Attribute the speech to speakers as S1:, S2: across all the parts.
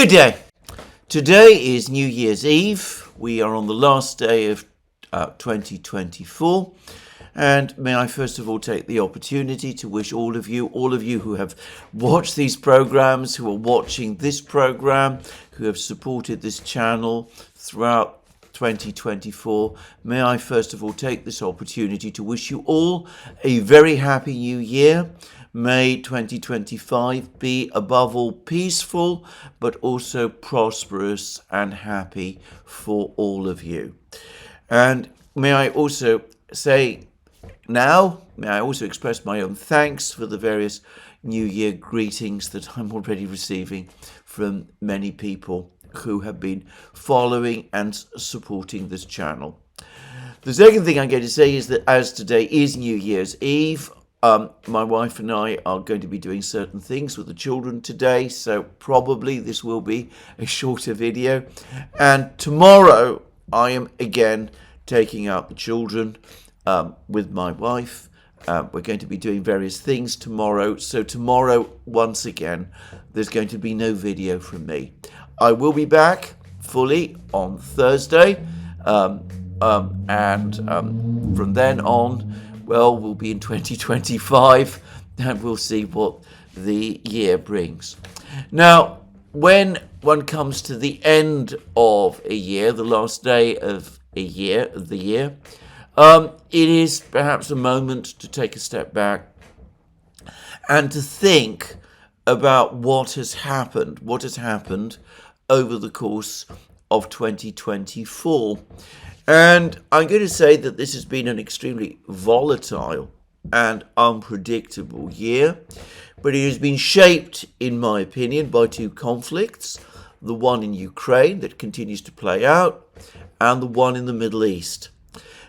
S1: Good day. Today is New Year's Eve. We are on the last day of 2024. And may I first of all take the opportunity to wish all of you who have watched these programs, who are watching this program, who have supported this channel throughout 2024, may I first of all take this opportunity to wish you all a very happy new year. May 2025 be above all peaceful, but also prosperous and happy for all of you. And may I also express my own thanks for the various New Year greetings that I'm already receiving from many people who have been following and supporting this channel. The second thing I'm going to say is that as today is New Year's Eve, my wife and I are going to be doing certain things with the children today, so probably this will be a shorter video. And tomorrow I am again taking out the children with my wife. We're going to be doing various things tomorrow. So tomorrow, once again, there's going to be no video from me. I will be back fully on Thursday. And from then on, well, we'll be in 2025 and we'll see what the year brings. Now, when one comes to the end of a year, the last day of the year, it is perhaps a moment to take a step back and to think about what has happened over the course of 2024. And I'm going to say that this has been an extremely volatile and unpredictable year, but it has been shaped, in my opinion, by two conflicts, the one in Ukraine that continues to play out and the one in the Middle East.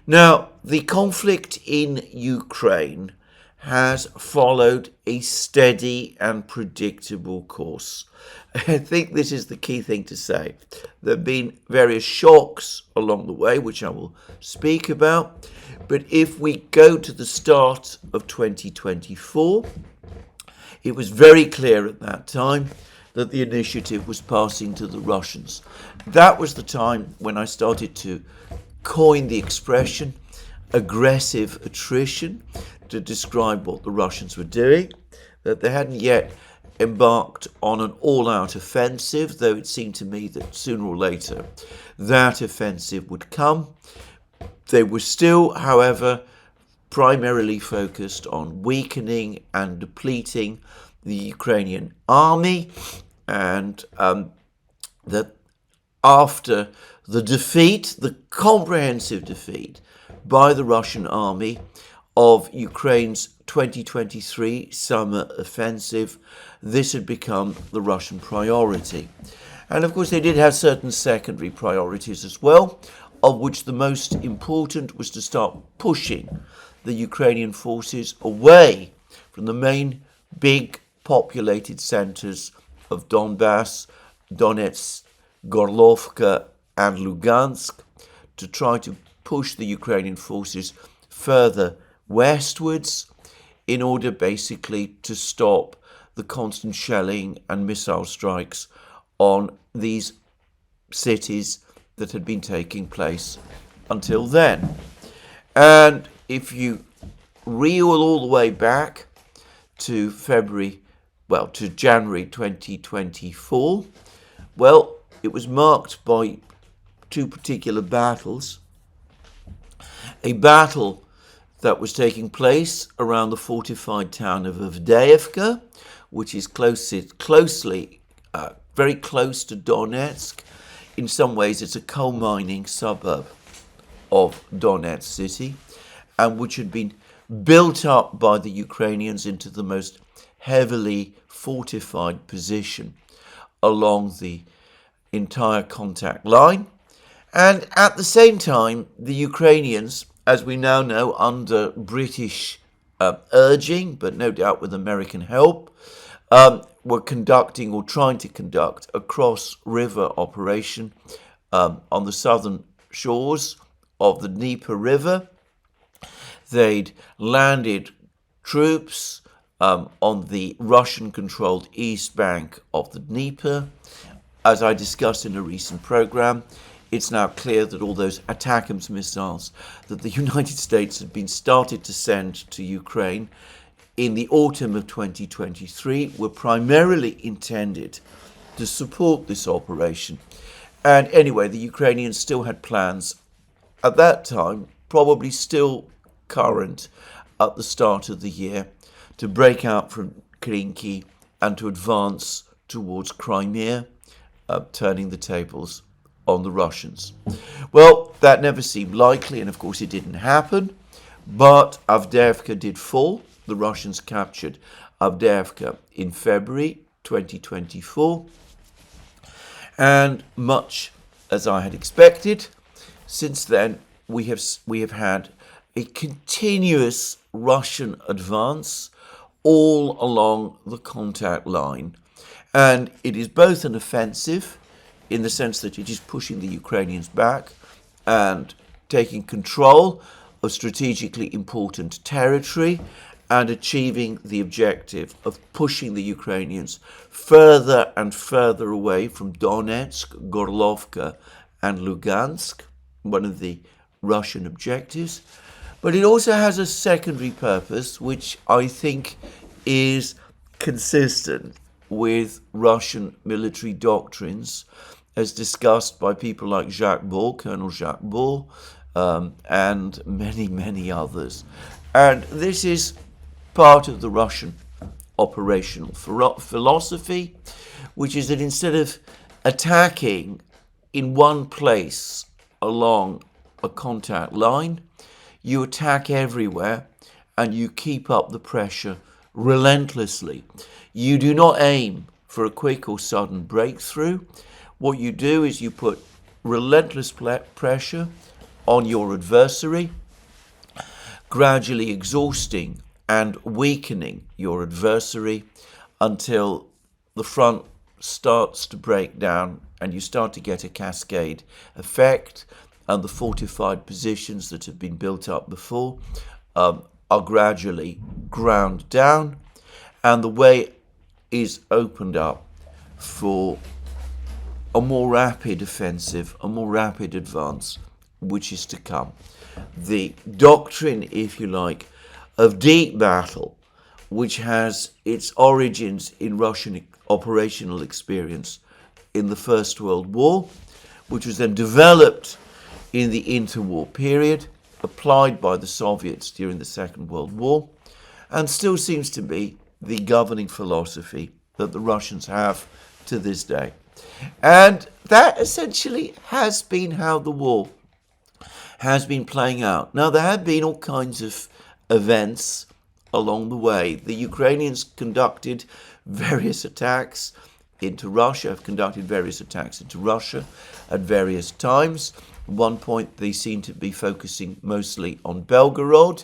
S1: Now, the conflict in Ukraine has followed a steady and predictable course. I think this is the key thing to say. There have been various shocks along the way, which I will speak about. But if we go to the start of 2024, it was very clear at that time that the initiative was passing to the Russians. That was the time when I started to coin the expression aggressive attrition to describe what the Russians were doing, that they hadn't yet embarked on an all-out offensive, though it seemed to me that sooner or later that offensive would come. They were still, however, primarily focused on weakening and depleting the Ukrainian army, and that after the defeat, the comprehensive defeat by the Russian army of Ukraine's 2023 summer offensive, this had become the Russian priority. And of course they did have certain secondary priorities as well, of which the most important was to start pushing the Ukrainian forces away from the main big populated centers of Donbass, Donetsk, Gorlovka and Lugansk, to try to push the Ukrainian forces further westwards in order basically to stop the constant shelling and missile strikes on these cities that had been taking place until then. And if you reel all the way back to January 2024, well, it was marked by two particular battles. A battle that was taking place around the fortified town of Avdiivka, which is very close to Donetsk. In some ways, it's a coal mining suburb of Donetsk city, and which had been built up by the Ukrainians into the most heavily fortified position along the entire contact line. And at the same time, the Ukrainians, as we now know, under British urging, but no doubt with American help, were conducting or trying to conduct a cross-river operation on the southern shores of the Dnieper River. They'd landed troops on the Russian-controlled east bank of the Dnieper, as I discussed in a recent program, it's now clear that all those ATACMS missiles that the United States had been started to send to Ukraine in the autumn of 2023 were primarily intended to support this operation. And anyway, the Ukrainians still had plans at that time, probably still current at the start of the year, to break out from Krinky and to advance towards Crimea, turning the tables on the Russians. Well, that never seemed likely, and of course it didn't happen, but Avdiivka did fall. The Russians captured Avdiivka in February 2024, and much as I had expected, since then we have had a continuous Russian advance all along the contact line. And it is both an offensive in the sense that it is pushing the Ukrainians back and taking control of strategically important territory and achieving the objective of pushing the Ukrainians further and further away from Donetsk, Gorlovka and Lugansk, one of the Russian objectives. But it also has a secondary purpose, which I think is consistent with Russian military doctrines, as discussed by people like Jacques Beau, Colonel Jacques Beau, and many, many others. And this is part of the Russian operational philosophy, which is that instead of attacking in one place along a contact line, you attack everywhere and you keep up the pressure relentlessly. You do not aim for a quick or sudden breakthrough. What you do is you put relentless pressure on your adversary, gradually exhausting and weakening your adversary until the front starts to break down and you start to get a cascade effect, and the fortified positions that have been built up before are gradually ground down, and the way is opened up for a more rapid offensive, a more rapid advance, which is to come. The doctrine, if you like, of deep battle, which has its origins in Russian operational experience in the First World War, which was then developed in the interwar period, applied by the Soviets during the Second World War, and still seems to be the governing philosophy that the Russians have to this day. And that essentially has been how the war has been playing out. Now, there have been all kinds of events along the way. The Ukrainians conducted various attacks into Russia, have conducted various attacks into Russia at various times. At one point, they seem to be focusing mostly on Belgorod.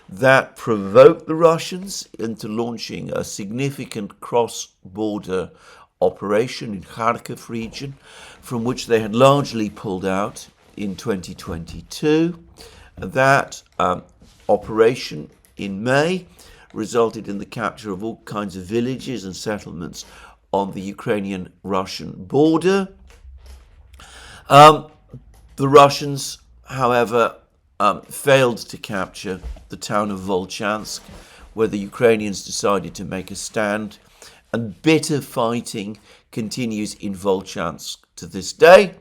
S1: That provoked the Russians into launching a significant cross-border operation in Kharkiv region, from which they had largely pulled out in 2022. That operation in May resulted in the capture of all kinds of villages and settlements on the Ukrainian-Russian border. The Russians, however, failed to capture the town of Volchansk, where the Ukrainians decided to make a stand, and bitter fighting continues in Volchansk to this day,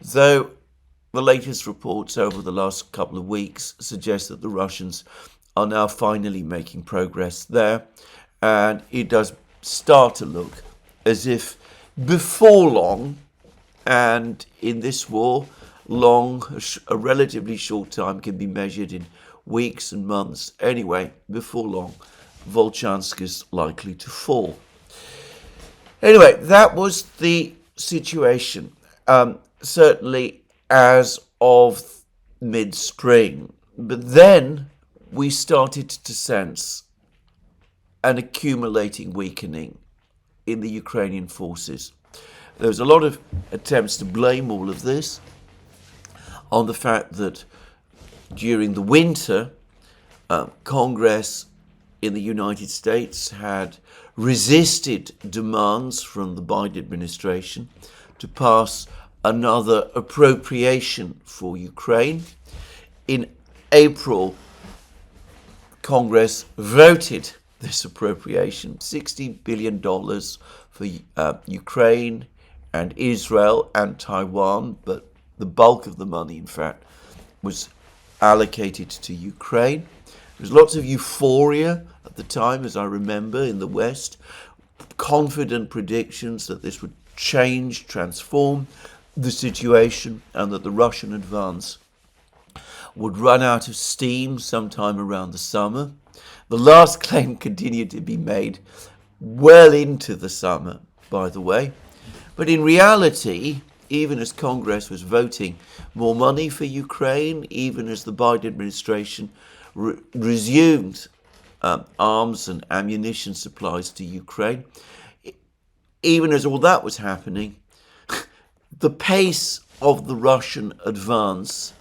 S1: though the latest reports over the last couple of weeks suggest that the Russians are now finally making progress there, and it does start to look as if before long, and in this war, a relatively short time can be measured in weeks and months. Anyway, before long, Volchansk is likely to fall. Anyway, that was the situation, certainly as of mid-spring. But then we started to sense an accumulating weakening in the Ukrainian forces. There was a lot of attempts to blame all of this on the fact that during the winter, Congress in the United States had resisted demands from the Biden administration to pass another appropriation for Ukraine. In April, Congress voted this appropriation, $60 billion for Ukraine and Israel and Taiwan, but the bulk of the money, in fact, was allocated to Ukraine. There was lots of euphoria at the time, as I remember, in the West, confident predictions that this would change, transform the situation, and that the Russian advance would run out of steam sometime around the summer. The last claim continued to be made well into the summer, by the way. But in reality, even as Congress was voting more money for Ukraine, even as the Biden administration resumed arms and ammunition supplies to Ukraine, even as all that was happening, the pace of the Russian advance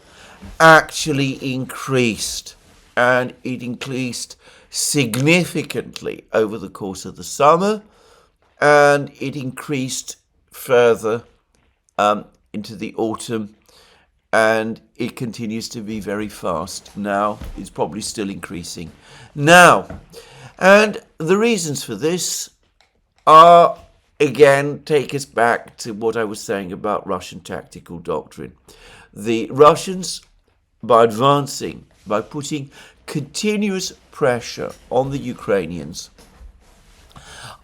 S1: actually increased, and it increased significantly over the course of the summer, and it increased further into the autumn, and it continues to be very fast now. It's probably still increasing now, and the reasons for this are, again, take us back to what I was saying about Russian tactical doctrine. The Russians, by advancing, by putting continuous pressure on the Ukrainians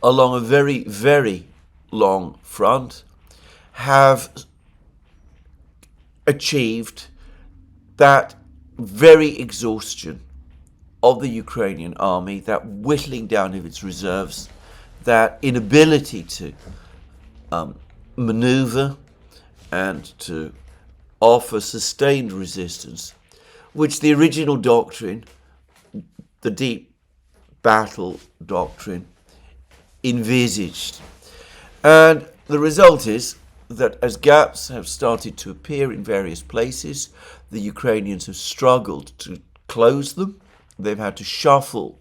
S1: along a very, very long front, have achieved that very exhaustion of the Ukrainian army, that whittling down of its reserves, that inability to maneuver and to offer sustained resistance, which the original doctrine, the deep battle doctrine, envisaged. And the result is that as gaps have started to appear in various places, the Ukrainians have struggled to close them. They've had to shuffle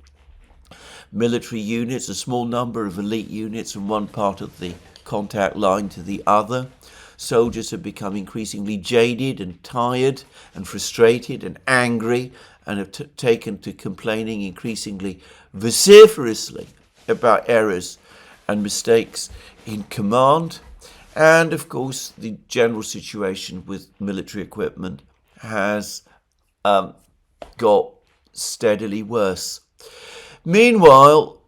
S1: military units, a small number of elite units, from one part of the contact line to the other. Soldiers have become increasingly jaded and tired and frustrated and angry, and have taken to complaining increasingly vociferously about errors and mistakes in command. And of course, the general situation with military equipment has got steadily worse. Meanwhile,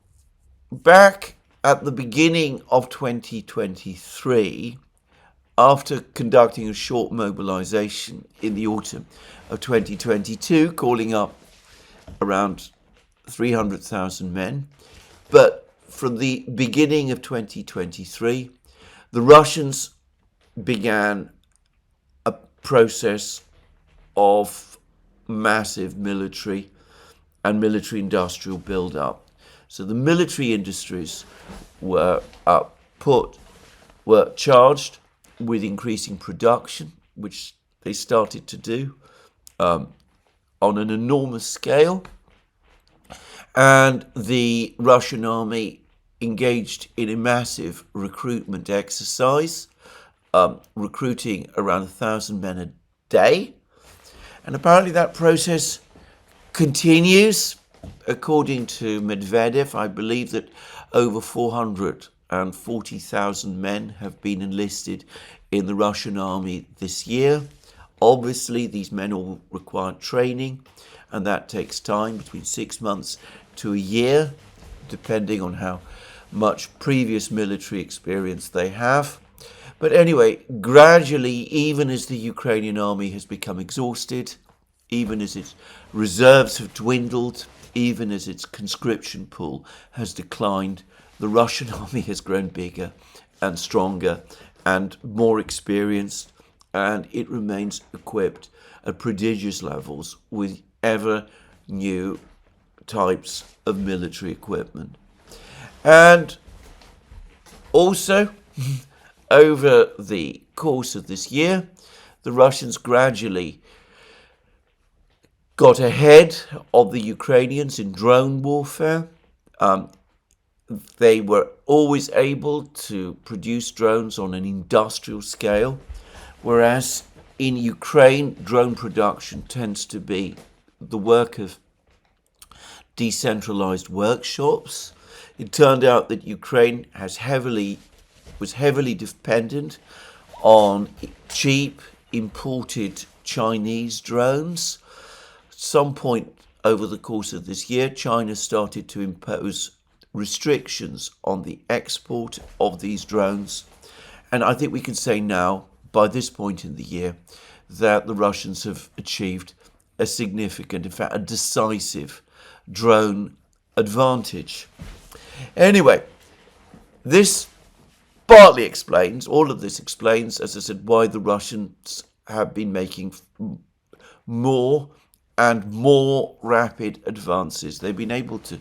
S1: back at the beginning of 2023, after conducting a short mobilization in the autumn of 2022, calling up around 300,000 men, but from the beginning of 2023, the Russians began a process of massive military and military-industrial build-up. So the military industries were charged with increasing production, which they started to do on an enormous scale. And the Russian army engaged in a massive recruitment exercise, recruiting around 1,000 men a day. And apparently that process continues. According to Medvedev, I believe that over 440,000 men have been enlisted in the Russian army this year. Obviously, these men all require training, and that takes time, between 6 months to a year, depending on how much previous military experience they have. But anyway, gradually, even as the Ukrainian army has become exhausted, even as its reserves have dwindled, even as its conscription pool has declined, the Russian army has grown bigger and stronger and more experienced, and it remains equipped at prodigious levels with ever new types of military equipment. And also, over the course of this year, the Russians gradually got ahead of the Ukrainians in drone warfare. they were always able to produce drones on an industrial scale, whereas in Ukraine, drone production tends to be the work of decentralized workshops. It turned out that Ukraine was heavily dependent on cheap imported Chinese drones. At some point over the course of this year, China started to impose restrictions on the export of these drones. And I think we can say now, by this point in the year, that the Russians have achieved a significant, in fact, a decisive drone advantage. Anyway, this partly explains, all of this explains, as I said, why the Russians have been making more and more rapid advances. They've been able to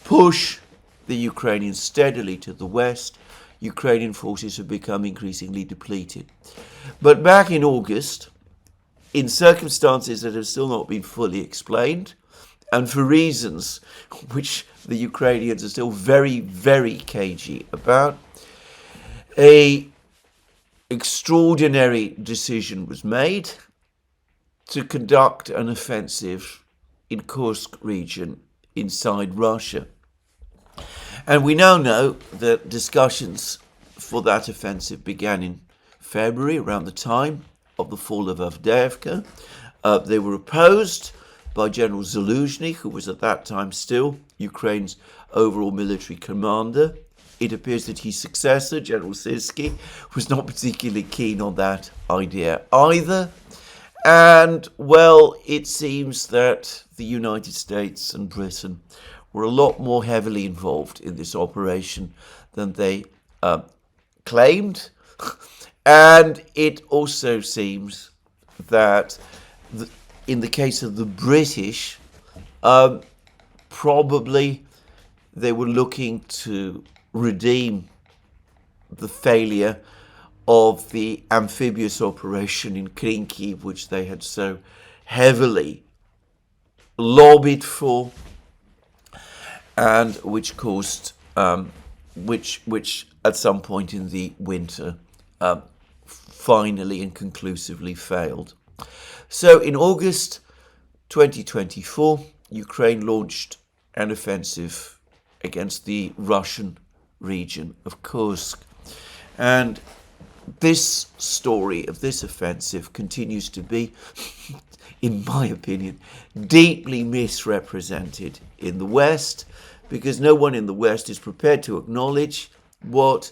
S1: push the Ukrainians steadily to the west. Ukrainian forces have become increasingly depleted. But back in August, in circumstances that have still not been fully explained, and for reasons which the Ukrainians are still very, very cagey about, an extraordinary decision was made to conduct an offensive in Kursk region inside Russia. And we now know that discussions for that offensive began in February, around the time of the fall of Avdiivka. They were opposed by General Zaluzhny, who was at that time still Ukraine's overall military commander. It appears that his successor, General Syrsky, was not particularly keen on that idea either. And, well, it seems that the United States and Britain were a lot more heavily involved in this operation than they claimed. And it also seems that in the case of the British, probably they were looking to redeem the failure of the amphibious operation in Kharkiv, which they had so heavily lobbied for, and which caused, which at some point in the winter finally and conclusively failed. So in August 2024, Ukraine launched an offensive against the Russian region of Kursk. And this story of this offensive continues to be, in my opinion, deeply misrepresented in the West, because no one in the West is prepared to acknowledge what,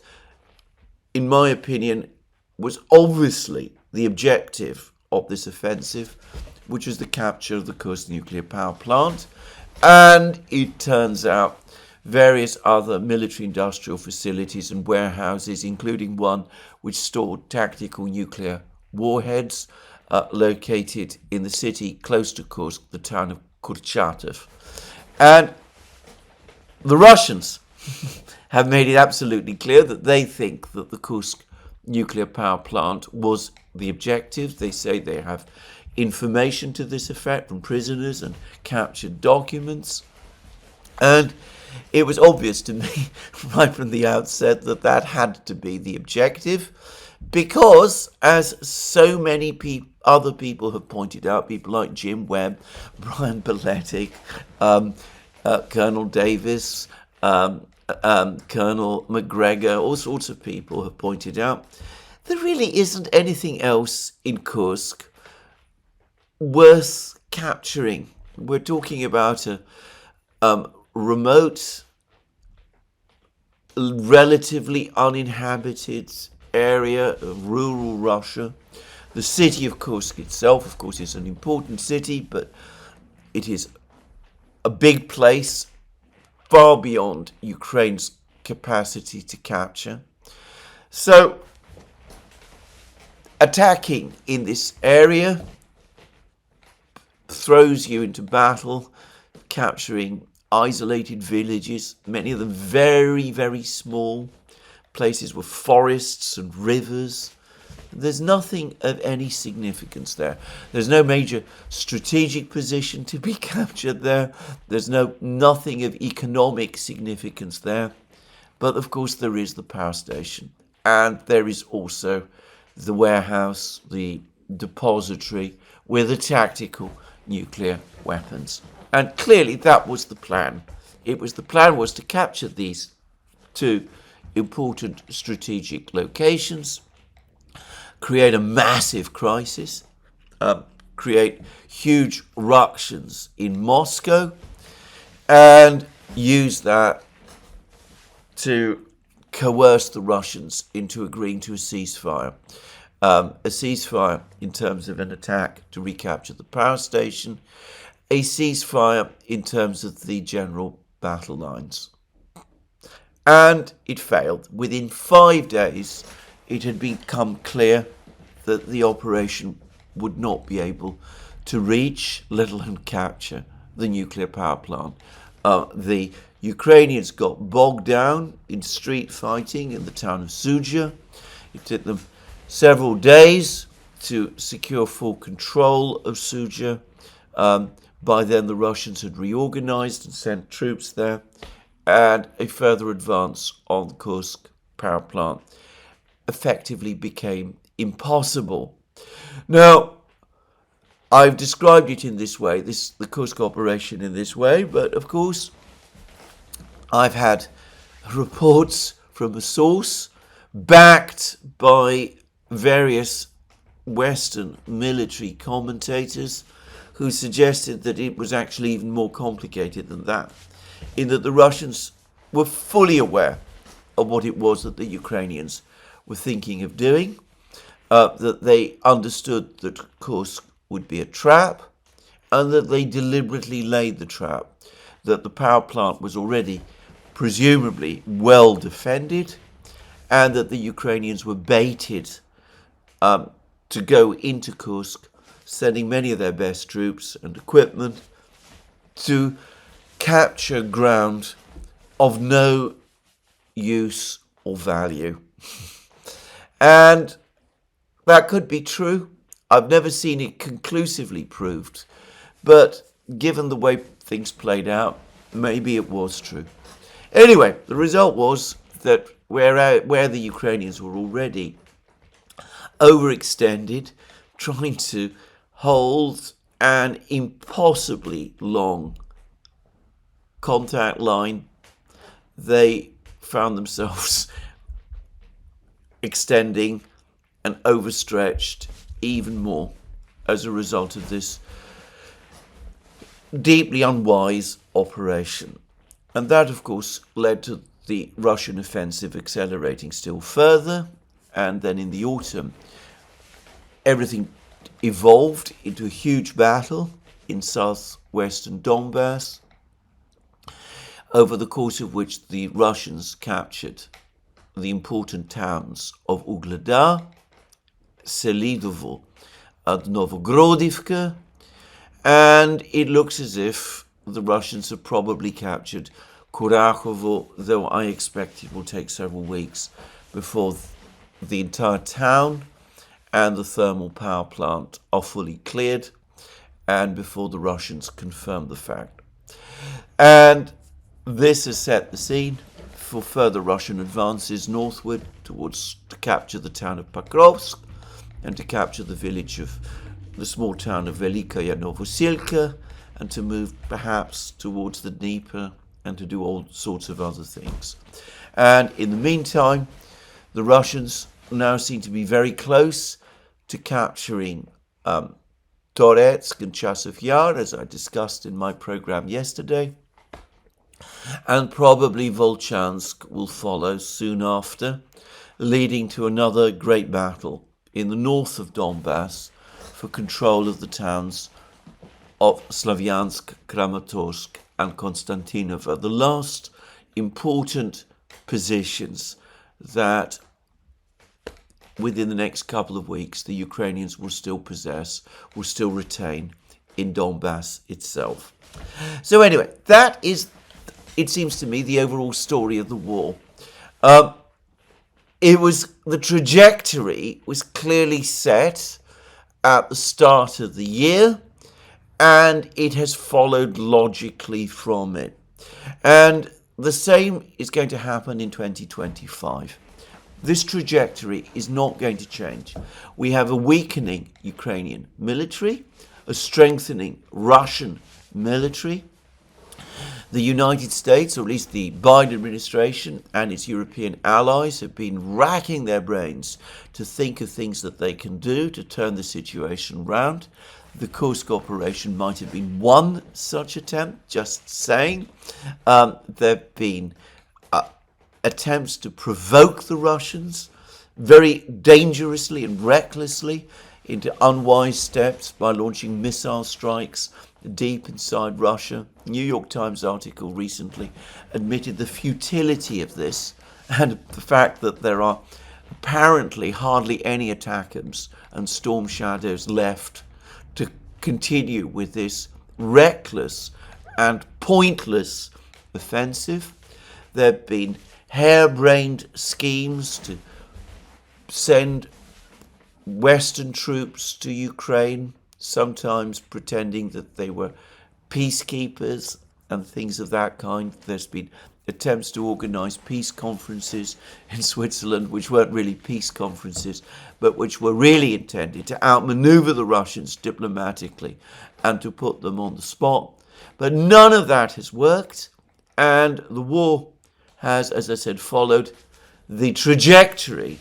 S1: in my opinion, was obviously the objective of this offensive, which was the capture of the Kursk nuclear power plant. And it turns out various other military-industrial facilities and warehouses, including one which stored tactical nuclear warheads, located in the city close to Kursk, the town of Kurchatov. And the Russians have made it absolutely clear that they think that the Kursk nuclear power plant was the objective. They say they have information to this effect from prisoners and captured documents. And it was obvious to me right from the outset that that had to be the objective, because, as so many other people have pointed out, people like Jim Webb, Brian Belletic, Colonel Davis, Colonel McGregor, all sorts of people have pointed out, there really isn't anything else in Kursk worth capturing. We're talking about a remote, relatively uninhabited area of rural Russia. The city of Kursk itself, of course, is an important city, but it is a big place, far beyond Ukraine's capacity to capture. So, attacking in this area throws you into battle, capturing isolated villages, many of them very, very small, places with forests and rivers. There's nothing of any significance there. There's no major strategic position to be captured there. There's nothing of economic significance there. But of course there is the power station, and there is also the warehouse, the depository with the tactical nuclear weapons. And clearly that was the plan. The plan was to capture these two important strategic locations, create a massive crisis, create huge ructions in Moscow, and use that to coerce the Russians into agreeing to a ceasefire. A ceasefire in terms of an attack to recapture the power station, a ceasefire in terms of the general battle lines. And it failed. Within 5 days, it had become clear that the operation would not be able to reach, let alone capture, the nuclear power plant. The Ukrainians got bogged down in street fighting in the town of Sudzha. It took them several days to secure full control of Sudzha. By then, the Russians had reorganized and sent troops there, and a further advance on the Kursk power plant effectively became impossible. Now, I've described it in this way, the Kursk operation in this way, but of course, I've had reports from a source backed by various Western military commentators who suggested that it was actually even more complicated than that, in that the Russians were fully aware of what it was that the Ukrainians were thinking of doing, that they understood that Kursk would be a trap, and that they deliberately laid the trap, that the power plant was already presumably well defended, and that the Ukrainians were baited to go into Kursk, sending many of their best troops and equipment to capture ground of no use or value. And that could be true. I've never seen it conclusively proved, but given the way things played out, maybe it was true. Anyway, the result was that where the Ukrainians were already overextended, trying to hold an impossibly long contact line, they found themselves extending and overstretched even more as a result of this deeply unwise operation. And that, of course, led to the Russian offensive accelerating still further. And then in the autumn, everything evolved into a huge battle in southwestern Donbass, over the course of which the Russians captured the important towns of Ugledar, Selidovo, and Novogrodivka, and it looks as if the Russians have probably captured Kurakovo, though I expect it will take several weeks before the entire town and the thermal power plant are fully cleared, and before the Russians confirm the fact. And this has set the scene for further Russian advances northward to capture the town of Pokrovsk and to capture the small town of Velikaya Novosilka, and to move perhaps towards the Dnieper and to do all sorts of other things. And in the meantime, the Russians now seem to be very close to capturing Toretsk and Chasov Yar, as I discussed in my program yesterday. And probably Volchansk will follow soon after, leading to another great battle in the north of Donbass for control of the towns of Slavyansk, Kramatorsk and Konstantinova, the last important positions that within the next couple of weeks the Ukrainians will still retain in Donbass itself. So anyway, that is, it seems to me, the overall story of the war. The trajectory was clearly set at the start of the year, and it has followed logically from it. And the same is going to happen in 2025. This trajectory is not going to change. We have a weakening Ukrainian military, a strengthening Russian military. The United States, or at least the Biden administration and its European allies, have been racking their brains to think of things that they can do to turn the situation round. The Kursk operation might have been one such attempt, just saying. There have been attempts to provoke the Russians very dangerously and recklessly into unwise steps by launching missile strikes deep inside Russia. New York Times article recently admitted the futility of this and the fact that there are apparently hardly any attackers and storm shadows left to continue with this reckless and pointless offensive. There have been harebrained schemes to send Western troops to Ukraine, sometimes pretending that they were peacekeepers and things of that kind. There's been attempts to organise peace conferences in Switzerland, which weren't really peace conferences, but which were really intended to outmaneuver the Russians diplomatically and to put them on the spot. But none of that has worked, and the war has, as I said, followed the trajectory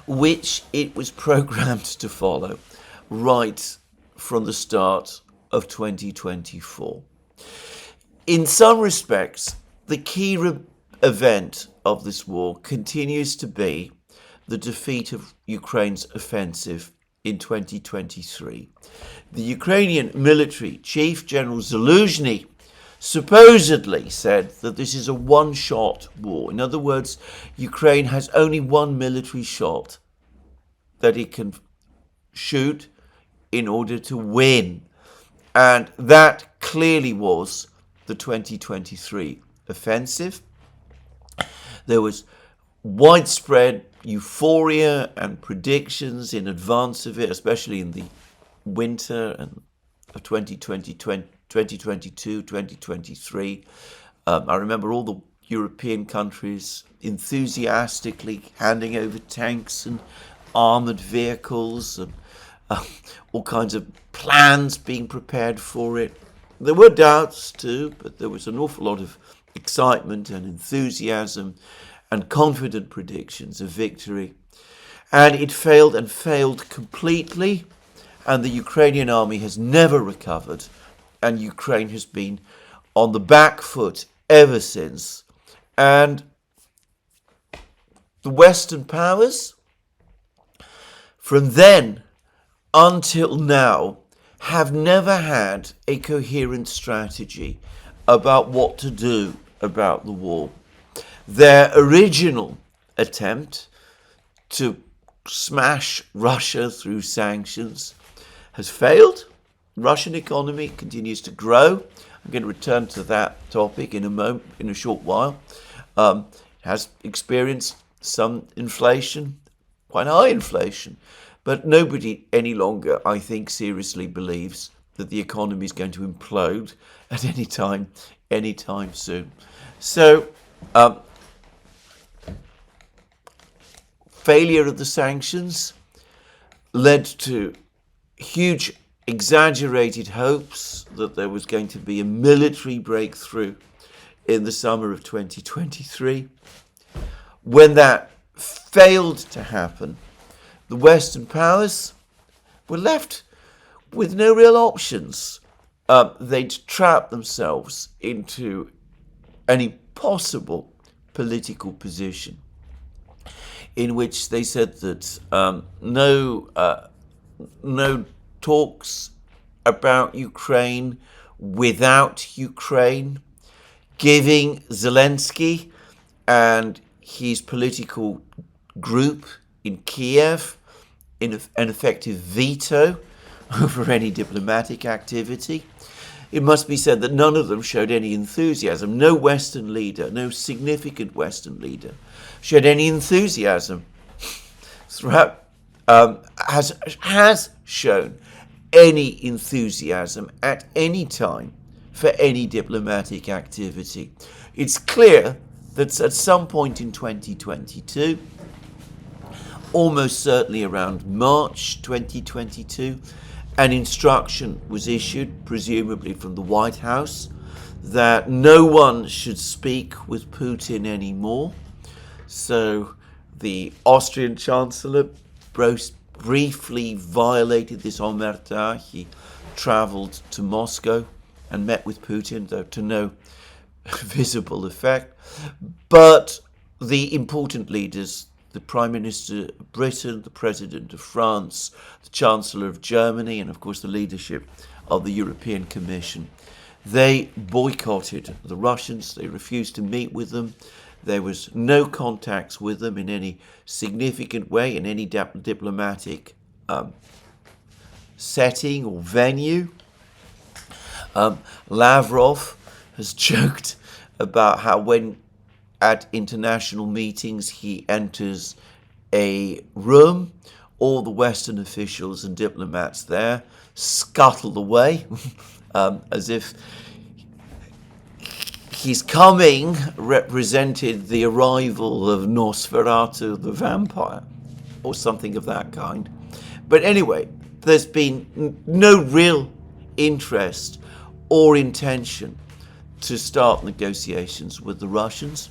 S1: which it was programmed to follow right from the start of 2024. In some respects, the key event of this war continues to be the defeat of Ukraine's offensive in 2023. The Ukrainian military chief, General Zaluzhny, supposedly said that this is a one-shot war. In other words, Ukraine has only one military shot that it can shoot in order to win. And that clearly was the 2023 offensive. There was widespread euphoria and predictions in advance of it, especially in the winter of 2022, 2023. I remember all the European countries enthusiastically handing over tanks and armoured vehicles and all kinds of plans being prepared for it. There were doubts too, but there was an awful lot of excitement and enthusiasm and confident predictions of victory. And it failed and failed completely, and the Ukrainian army has never recovered, and Ukraine has been on the back foot ever since. And the Western powers, from then until now, have never had a coherent strategy about what to do about the war. Their original attempt to smash Russia through sanctions has failed. Russian economy continues to grow. I'm going to return to that topic in a short while. Has experienced some inflation, quite high inflation, but nobody any longer, I think, seriously believes that the economy is going to implode at any time soon. So, failure of the sanctions led to huge exaggerated hopes that there was going to be a military breakthrough in the summer of 2023. When that failed to happen, the Western powers were left with no real options. They'd trapped themselves into an impossible political position in which they said that no talks about Ukraine without Ukraine, giving Zelensky and his political group in Kiev an effective veto over any diplomatic activity. It must be said that none of them showed any enthusiasm. No Western leader, no significant Western leader showed any enthusiasm throughout, has shown any enthusiasm at any time for any diplomatic activity. it's clear that at some point in 2022, almost certainly around March 2022, an instruction was issued, presumably from the White House, that no one should speak with Putin anymore. So the Austrian Chancellor briefly violated this omerta. He travelled to Moscow and met with Putin, though to no visible effect. But the important leaders, the Prime Minister of Britain, the President of France, the Chancellor of Germany, and of course the leadership of the European Commission, they boycotted the Russians. They refused to meet with them. There was no contacts with them in any significant way, in any diplomatic setting or venue. Lavrov has joked about how when at international meetings he enters a room, all the Western officials and diplomats there scuttle away as if his coming represented the arrival of Nosferatu the vampire, or something of that kind. But anyway, there's been no real interest or intention to start negotiations with the Russians.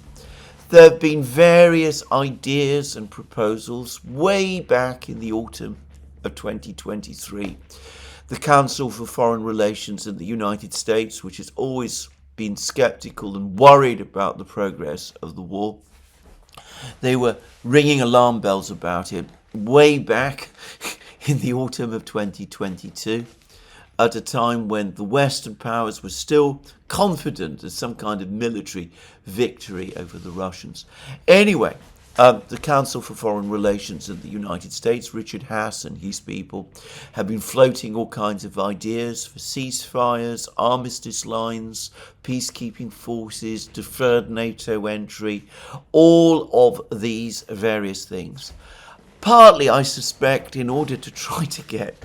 S1: There have been various ideas and proposals way back in the autumn of 2023. The Council for Foreign Relations in the United States, which has always been skeptical and worried about the progress of the war, they were ringing alarm bells about it way back in the autumn of 2022, at a time when the Western powers were still confident of some kind of military victory over the Russians. Anyway, the Council for Foreign Relations in the United States, Richard Haass and his people, have been floating all kinds of ideas for ceasefires, armistice lines, peacekeeping forces, deferred NATO entry, all of these various things. Partly, I suspect, in order to try to get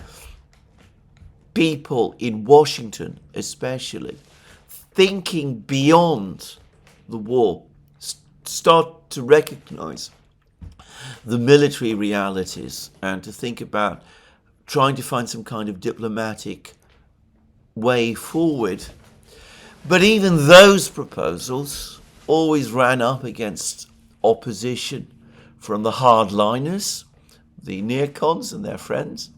S1: people in Washington, especially, thinking beyond the war, start to recognize the military realities and to think about trying to find some kind of diplomatic way forward. But even those proposals always ran up against opposition from the hardliners, the neocons and their friends.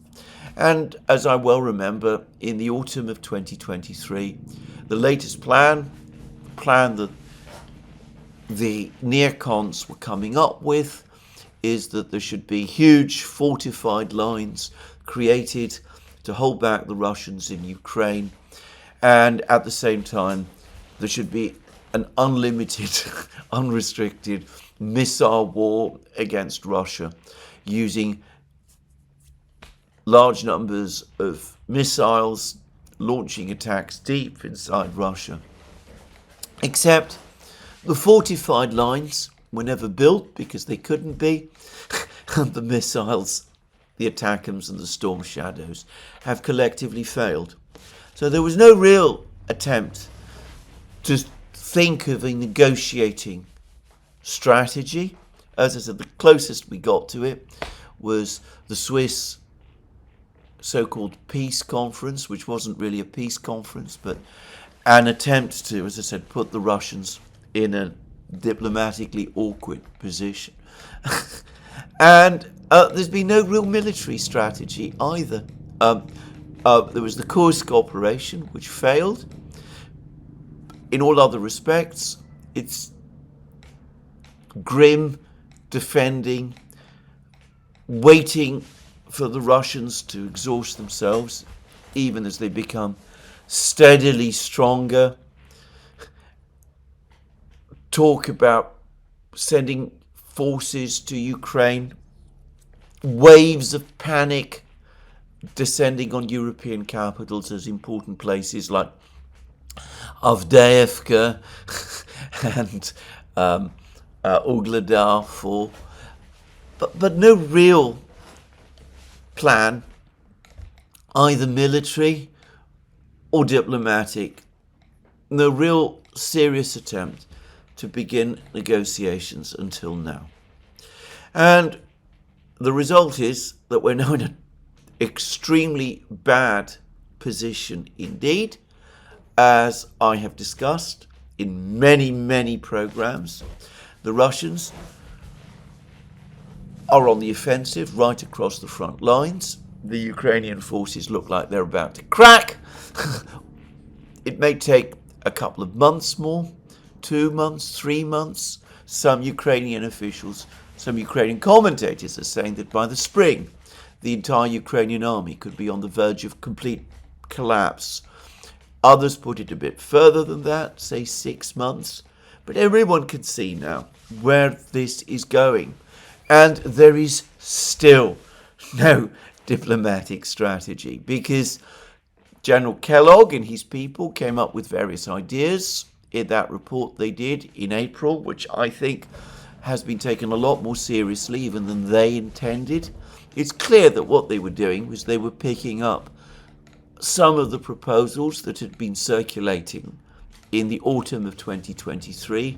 S1: And as I well remember, in the autumn of 2023, the latest plan that the neocons were coming up with is that there should be huge fortified lines created to hold back the Russians in Ukraine. And at the same time, there should be an unlimited, unrestricted missile war against Russia, using large numbers of missiles, launching attacks deep inside Russia. Except the fortified lines were never built because they couldn't be, and the missiles, the ATACMS and the Storm Shadows have collectively failed. So there was no real attempt to think of a negotiating strategy. As I said, the closest we got to it was the Swiss so-called peace conference, which wasn't really a peace conference, but an attempt to, as I said, put the Russians in a diplomatically awkward position. And there's been no real military strategy either. There was the Kursk operation, which failed. In all other respects, it's grim, defending, waiting for the Russians to exhaust themselves, even as they become steadily stronger. Talk about sending forces to Ukraine, waves of panic descending on European capitals as important places like Avdiivka and Ugledar fall, but no real plan, either military or diplomatic, no real serious attempt to begin negotiations until now. And the result is that we're now in an extremely bad position indeed, as I have discussed in many, many programs. The Russians are on the offensive right across the front lines. The Ukrainian forces look like they're about to crack. It may take a couple of months more, 2 months, 3 months. Some Ukrainian officials, some Ukrainian commentators are saying that by the spring, the entire Ukrainian army could be on the verge of complete collapse. Others put it a bit further than that, say 6 months. But everyone can see now where this is going. And there is still no diplomatic strategy, because General Kellogg and his people came up with various ideas in that report they did in April, which I think has been taken a lot more seriously even than they intended. It's clear that what they were doing was they were picking up some of the proposals that had been circulating in the autumn of 2023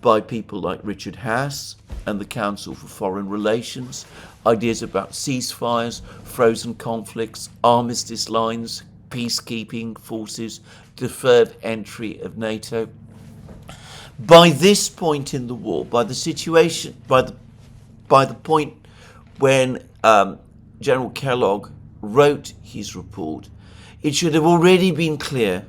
S1: by people like Richard Haass and the Council for Foreign Relations, ideas about ceasefires, frozen conflicts, armistice lines, peacekeeping forces, deferred entry of NATO. By this point in the war, by the situation, by the point when General Kellogg wrote his report, it should have already been clear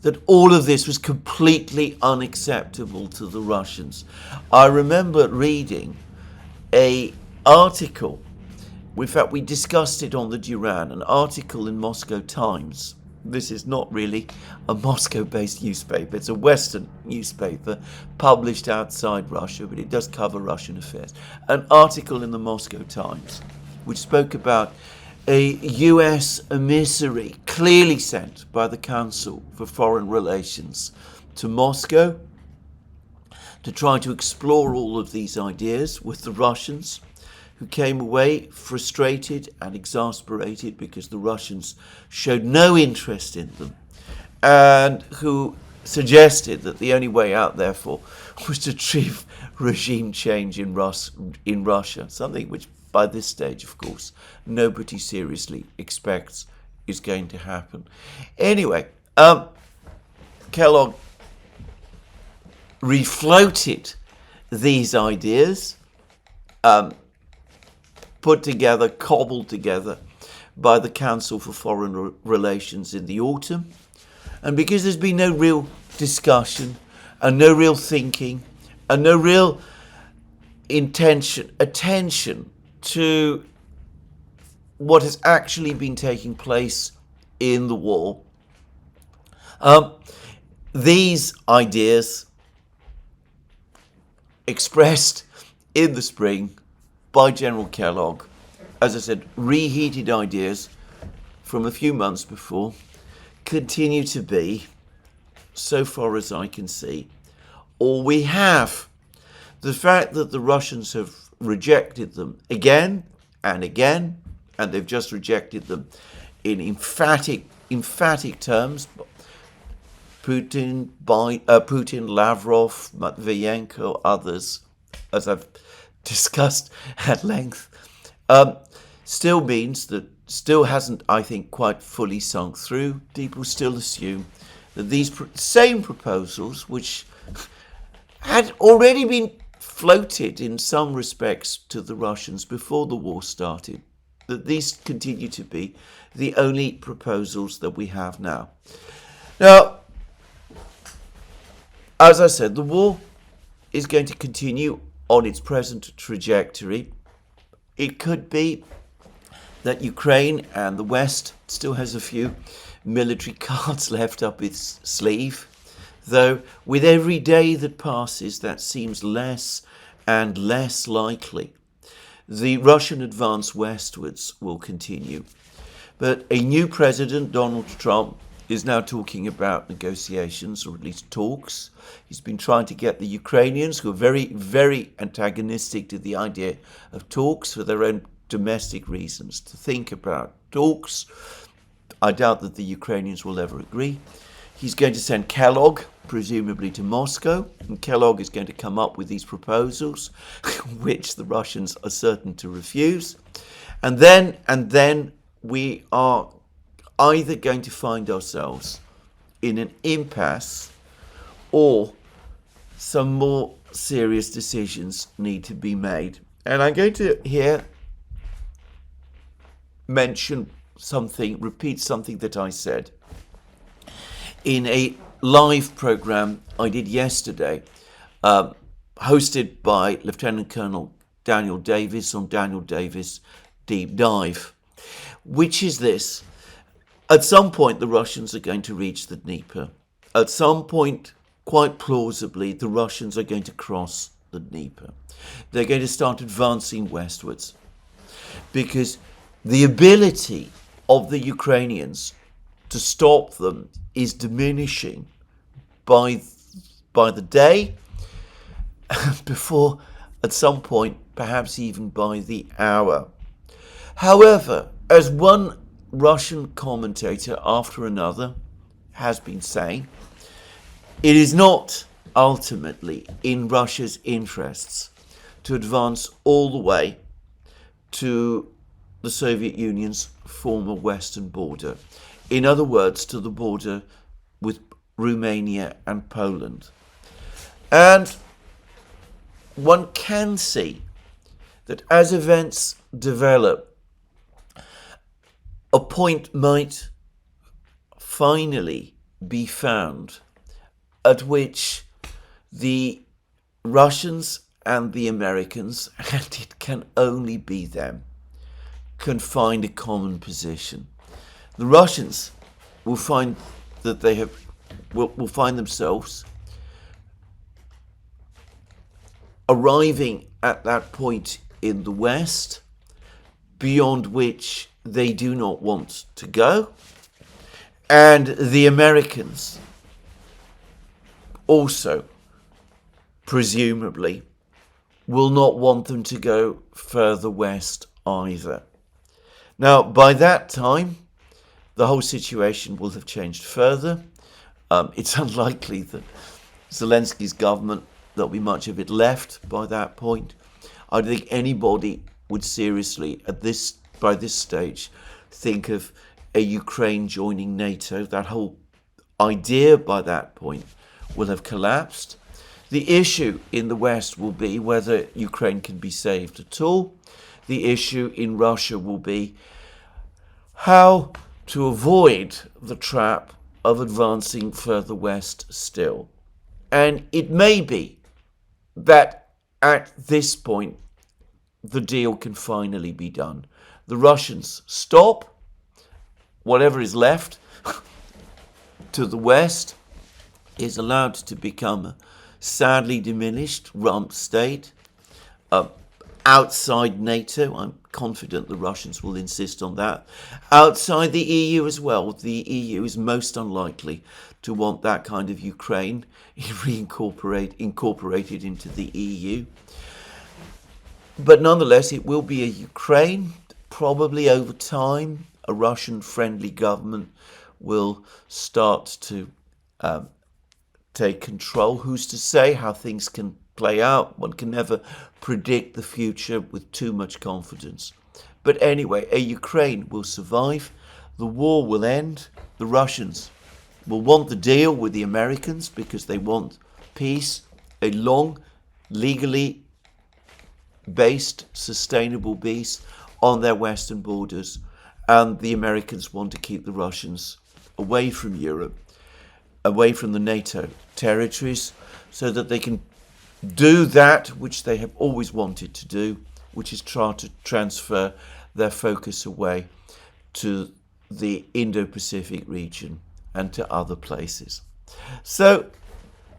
S1: that all of this was completely unacceptable to the Russians. I remember reading an article, in fact we discussed it on the Duran, an article in Moscow Times. This is not really a Moscow-based newspaper, it's a Western newspaper published outside Russia, but it does cover Russian affairs. An article in the Moscow Times which spoke about a US emissary clearly sent by the Council for Foreign Relations to Moscow to try to explore all of these ideas with the Russians, who came away frustrated and exasperated because the Russians showed no interest in them, and who suggested that the only way out, therefore, was to achieve regime change in Russia, something which by this stage, of course, nobody seriously expects is going to happen. Anyway, Kellogg refloated these ideas, put together, cobbled together by the Council for Foreign Relations in the autumn. And because there's been no real discussion and no real thinking and no real attention to what has actually been taking place in the war, these ideas expressed in the spring by General Kellogg, as I said, reheated ideas from a few months before, continue to be, so far as I can see, all we have. The fact that the Russians have rejected them again and again, and they've just rejected them in emphatic terms. Putin, Lavrov, Matviyenko, others, as I've discussed at length, still means that still hasn't, I think, quite fully sunk through. People still assume that these same proposals, which had already been floated in some respects to the Russians before the war started, that these continue to be the only proposals that we have now. Now, as I said, the war is going to continue on its present trajectory. It could be that Ukraine and the West still has a few military cards left up its sleeve, though with every day that passes that seems less and less likely. The Russian advance westwards will continue. But a new president, Donald Trump, is now talking about negotiations, or at least talks. He's been trying to get the Ukrainians, who are very, very antagonistic to the idea of talks for their own domestic reasons, to think about talks. I doubt that the Ukrainians will ever agree. He's going to send Kellogg, presumably to Moscow, and Kellogg is going to come up with these proposals, which the Russians are certain to refuse. And then we are either going to find ourselves in an impasse, or some more serious decisions need to be made. And I'm going to here repeat something that I said in a live program I did yesterday, hosted by Lieutenant Colonel Daniel Davis on Daniel Davis Deep Dive, which is this. At some point, the Russians are going to reach the Dnieper. At some point, quite plausibly, the Russians are going to cross the Dnieper. They're going to start advancing westwards, because the ability of the Ukrainians to stop them is diminishing by the day, before at some point, perhaps even by the hour. However, as one Russian commentator after another has been saying, it is not ultimately in Russia's interests to advance all the way to the Soviet Union's former western border. In other words, to the border with Romania and Poland. And one can see that as events develop, a point might finally be found at which the Russians and the Americans, and it can only be them, can find a common position. The Russians will find that they will find themselves arriving at that point in the West beyond which they do not want to go, and the Americans also presumably will not want them to go further west either. Now, by that time, the whole situation will have changed further. It's unlikely that Zelensky's government, there'll be much of it left by that point. I don't think anybody would seriously, by this stage, think of a Ukraine joining NATO. That whole idea by that point will have collapsed. The issue in the West will be whether Ukraine can be saved at all. The issue in Russia will be how to avoid the trap of advancing further west still. And it may be that at this point, the deal can finally be done. The Russians stop whatever is left to the west, is allowed to become a sadly diminished rump state outside NATO. I'm confident the Russians will insist on that. Outside the EU as well. The EU is most unlikely to want that kind of Ukraine incorporated into the EU. But nonetheless, it will be a Ukraine. Probably over time, a Russian-friendly government will start to take control. Who's to say how things can play out? One can never predict the future with too much confidence. But anyway, a Ukraine will survive. The war will end. The Russians will want the deal with the Americans because they want peace, a long, legally based, sustainable peace on their western borders. And the Americans want to keep the Russians away from Europe, away from the NATO territories, so that they can do that which they have always wanted to do, which is try to transfer their focus away to the Indo-Pacific region and to other places. So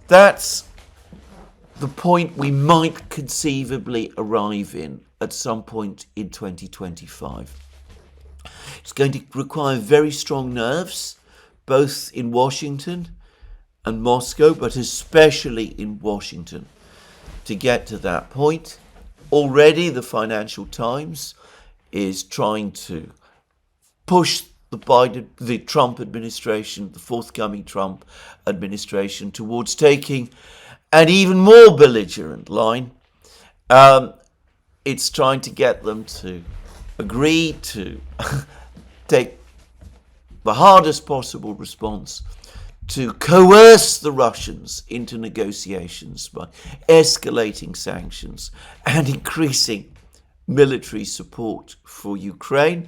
S1: that's the point we might conceivably arrive in at some point in 2025. It's going to require very strong nerves, both in Washington and Moscow, but especially in Washington, to get to that point. Already the Financial Times is trying to push the Trump administration, the forthcoming Trump administration, towards taking an even more belligerent line. It's trying to get them to agree to take the hardest possible response to coerce the Russians into negotiations by escalating sanctions and increasing military support for Ukraine.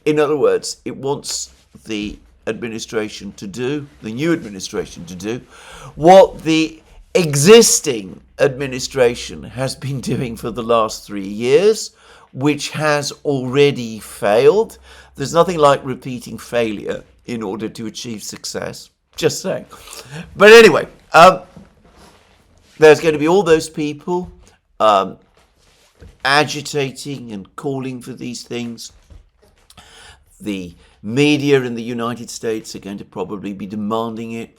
S1: In other words, it wants the administration to do, the new administration to do, what the existing administration has been doing for the last 3 years, which has already failed. There's nothing like repeating failure in order to achieve success. Just saying. But anyway, there's going to be all those people agitating and calling for these things. The media in the United States are going to probably be demanding it.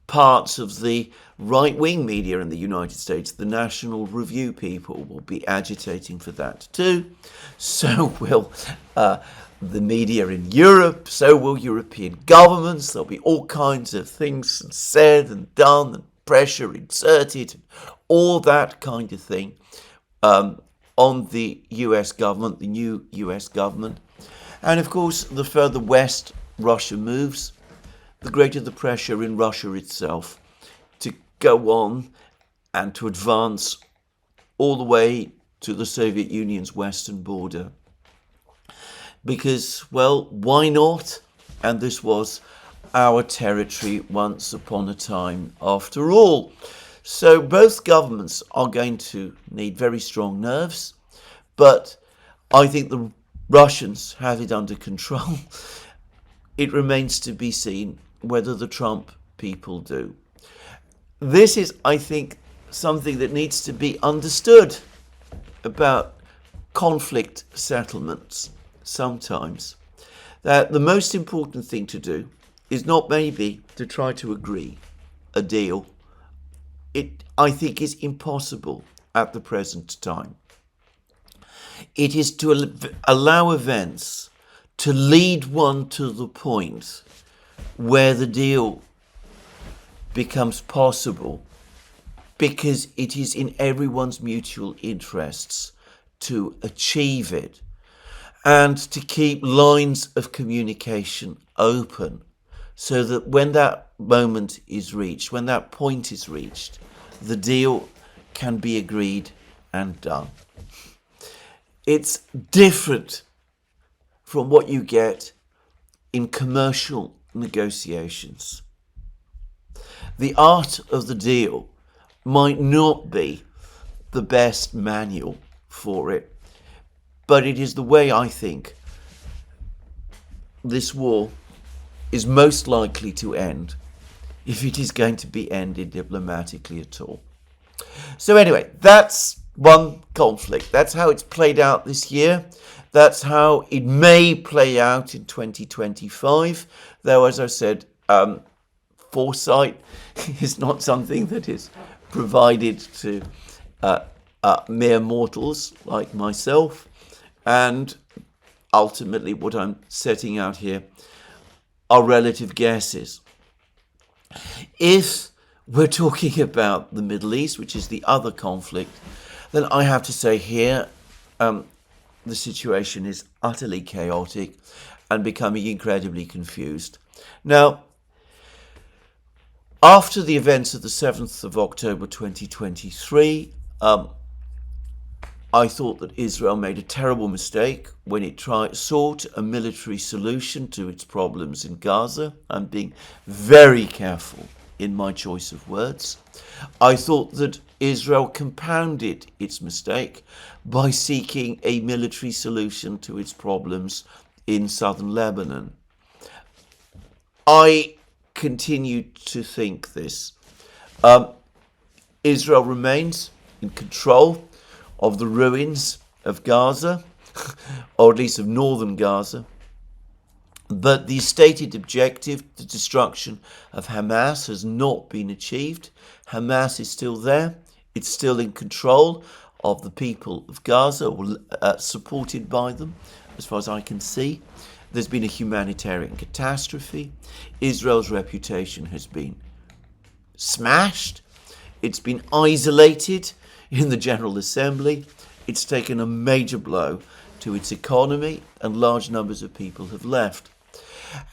S1: Parts of the right-wing media in the United States, the National Review people, will be agitating for that too. So will the media in Europe, so will European governments. There'll be all kinds of things said and done and pressure exerted, all that kind of thing on the US government, the new US government. And of course, the further west Russia moves, the greater the pressure in Russia itself to go on and to advance all the way to the Soviet Union's western border. Because, well, why not? And this was our territory once upon a time after all. So both governments are going to need very strong nerves, but I think the Russians have it under control. It remains to be seen whether the Trump people do. This is, I think, something that needs to be understood about conflict settlements sometimes. That the most important thing to do is not maybe to try to agree a deal. It, I think, is impossible at the present time. It is to allow events to lead one to the point where the deal becomes possible, because it is in everyone's mutual interests to achieve it and to keep lines of communication open so that when that moment is reached, when that point is reached, the deal can be agreed and done. It's different from what you get in commercial negotiations. The art of the deal might not be the best manual for it, but it is the way I think this war is most likely to end, if it is going to be ended diplomatically at all. So anyway, that's one conflict. That's how it's played out this year. That's how it may play out in 2025. Though, as I said, foresight is not something that is provided to mere mortals like myself. And ultimately, what I'm setting out here are relative guesses. If we're talking about the Middle East, which is the other conflict, then I have to say here, the situation is utterly chaotic and becoming incredibly confused. Now, after the events of the 7th of October 2023, I thought that Israel made a terrible mistake when it sought a military solution to its problems in Gaza. I'm being very careful in my choice of words. I thought that Israel compounded its mistake by seeking a military solution to its problems in southern Lebanon. I continue to think this. Israel remains in control of the ruins of Gaza, or at least of northern Gaza. But the stated objective, the destruction of Hamas, has not been achieved. Hamas is still there. It's still in control of the people of Gaza, or supported by them. as far as I can see. There's been a humanitarian catastrophe. Israel's reputation has been smashed. It's been isolated in the General Assembly. It's taken a major blow to its economy, and large numbers of people have left.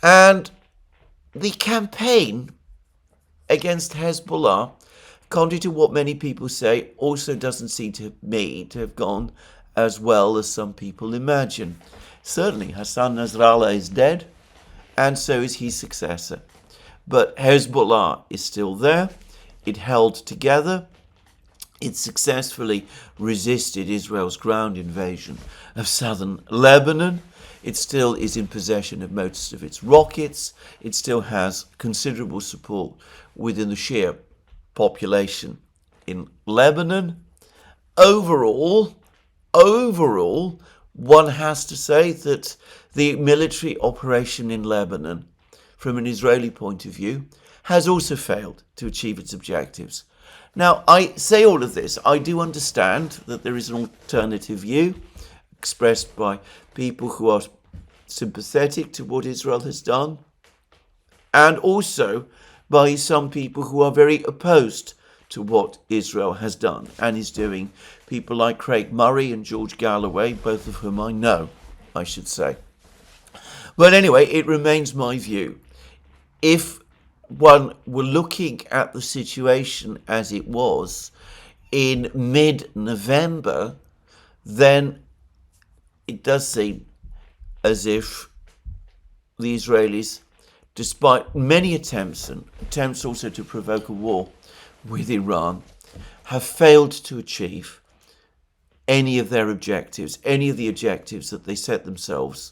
S1: And the campaign against Hezbollah, contrary to what many people say, also doesn't seem to me to have gone as well as some people imagine. Certainly, Hassan Nasrallah is dead, and so is his successor. But Hezbollah is still there. It held together. It successfully resisted Israel's ground invasion of southern Lebanon. It still is in possession of most of its rockets. It still has considerable support within the Shia population in Lebanon. Overall, one has to say that the military operation in Lebanon, from an Israeli point of view, has also failed to achieve its objectives. Now, I say all of this. I do understand that there is an alternative view expressed by people who are sympathetic to what Israel has done, and also by some people who are very opposed to what Israel has done and is doing. People like Craig Murray and George Galloway, both of whom I know, I should say. But anyway, it remains my view. If one were looking at the situation as it was in mid-November, then it does seem as if the Israelis, despite many attempts and attempts also to provoke a war with Iran, have failed to achieve any of their objectives, any of the objectives that they set themselves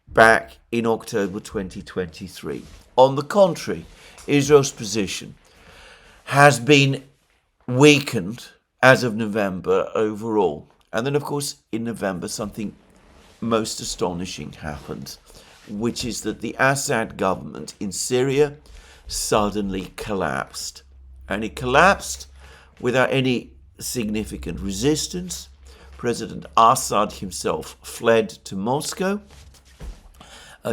S1: back in October 2023. On the contrary, Israel's position has been weakened as of November overall. And then, of course, in November, something most astonishing happened, which is that the Assad government in Syria suddenly collapsed. And it collapsed without any significant resistance. President Assad himself fled to Moscow.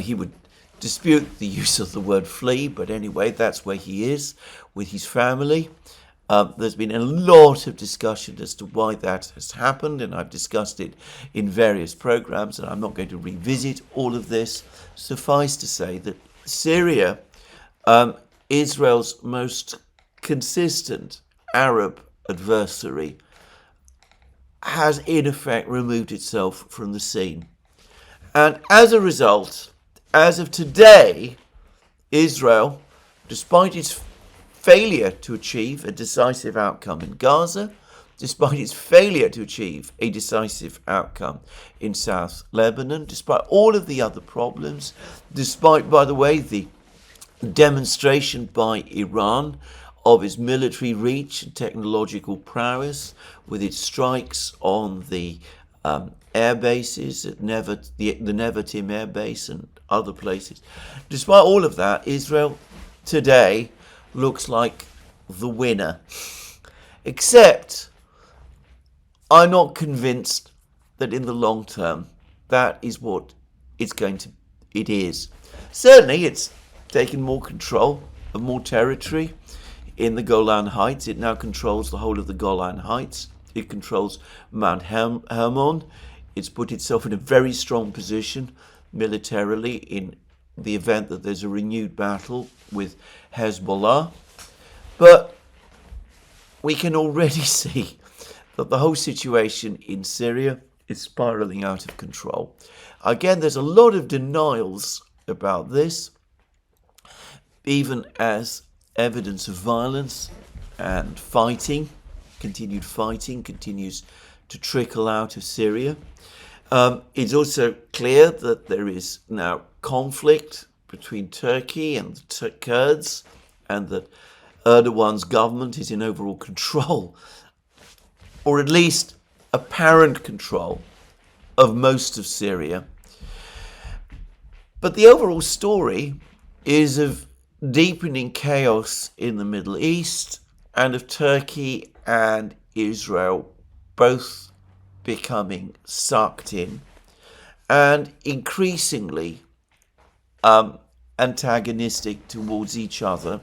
S1: He would dispute the use of the word flee, but anyway, that's where he is with his family. There's been a lot of discussion as to why that has happened, and I've discussed it in various programs, and I'm not going to revisit all of this. Suffice to say that Syria, Israel's most consistent Arab adversary, has in effect removed itself from the scene. And as a result, as of today, Israel, despite its failure to achieve a decisive outcome in Gaza, despite its failure to achieve a decisive outcome in South Lebanon, despite all of the other problems, despite, by the way, the demonstration by Iran of its military reach and technological prowess with its strikes on the air bases at the Nevatim air base and other places. Despite all of that, Israel today looks like the winner. Except I'm not convinced that in the long term that is what it is. Certainly it's taken more control of more territory in the Golan Heights. It now controls the whole of the Golan Heights. It controls Mount Hermon. It's put itself in a very strong position militarily in the event that there's a renewed battle with Hezbollah. But we can already see that the whole situation in Syria is spiraling out of control. Again, there's a lot of denials about this, even as evidence of violence and continued fighting continues to trickle out of Syria. It's also clear that there is now conflict between Turkey and the Kurds, and that Erdogan's government is in overall control, or at least apparent control, of most of Syria. But the overall story is of deepening chaos in the Middle East, and of Turkey and Israel both becoming sucked in, and increasingly antagonistic towards each other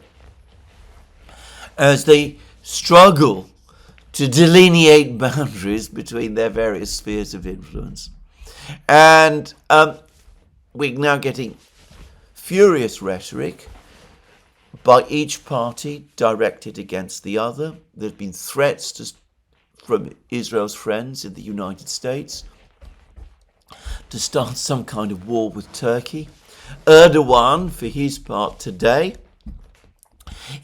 S1: as they struggle to delineate boundaries between their various spheres of influence. And we're now getting furious rhetoric by each party directed against the other. There have been threats from Israel's friends in the United States to start some kind of war with Turkey. Erdogan, for his part today,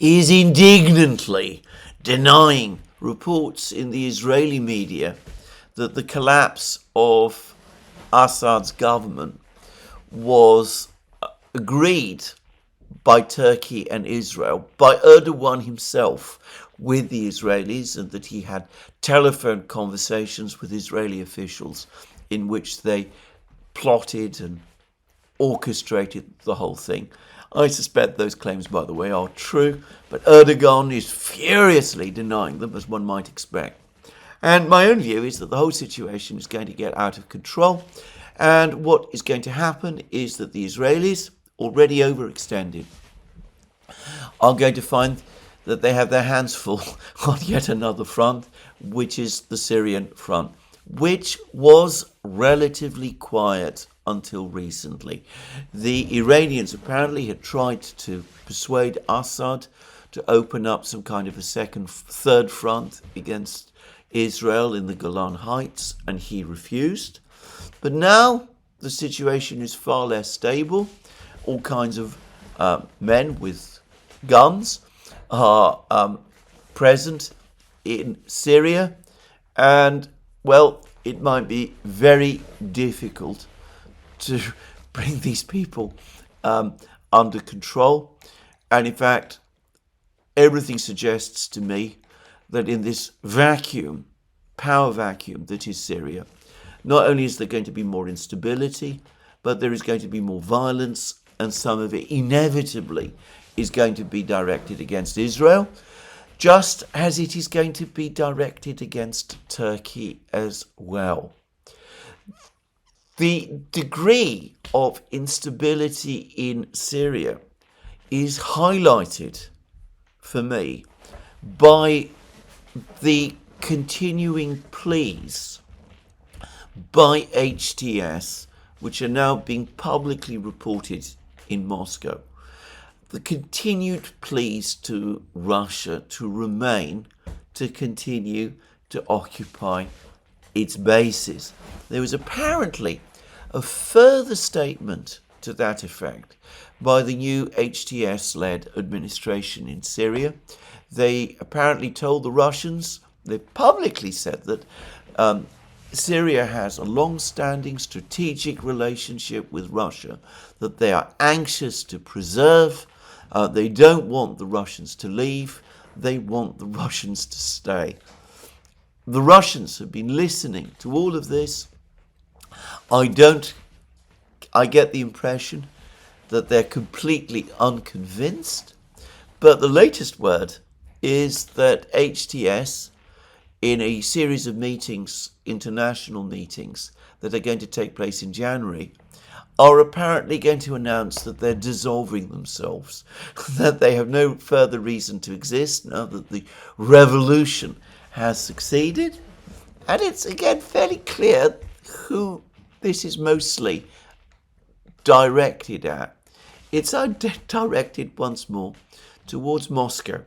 S1: is indignantly denying reports in the Israeli media that the collapse of Assad's government was agreed by Turkey and Israel, by Erdogan himself with the Israelis, and that he had telephone conversations with Israeli officials in which they plotted and orchestrated the whole thing. I suspect those claims, by the way, are true, but Erdogan is furiously denying them, as one might expect. And my own view is that the whole situation is going to get out of control, and what is going to happen is that the Israelis, already overextended, are going to find that they have their hands full on yet another front, which is the Syrian front, which was relatively quiet until recently. The Iranians apparently had tried to persuade Assad to open up some kind of a third front against Israel in the Golan Heights, and he refused. But now the situation is far less stable. All kinds of men with guns are present in Syria, and, well, it might be very difficult to bring these people under control. And in fact, everything suggests to me that in this vacuum, power vacuum that is Syria, not only is there going to be more instability, but there is going to be more violence, and some of it inevitably is going to be directed against Israel, just as it is going to be directed against Turkey as well. The degree of instability in Syria is highlighted for me by the continuing pleas by HTS, which are now being publicly reported in Moscow. The continued pleas to Russia to remain, to continue to occupy its bases. There was apparently a further statement to that effect by the new HTS-led administration in Syria. They apparently told the Russians, they publicly said that Syria has a long-standing strategic relationship with Russia that they are anxious to preserve. They don't want the Russians to leave. They want the Russians to stay. The Russians have been listening to all of this. I get the impression that they're completely unconvinced. But the latest word is that HTS, in a series of meetings, international meetings, that are going to take place in January, are apparently going to announce that they're dissolving themselves, that they have no further reason to exist now that the revolution has succeeded. And it's, again, fairly clear who this is mostly directed at. It's directed once more towards Moscow.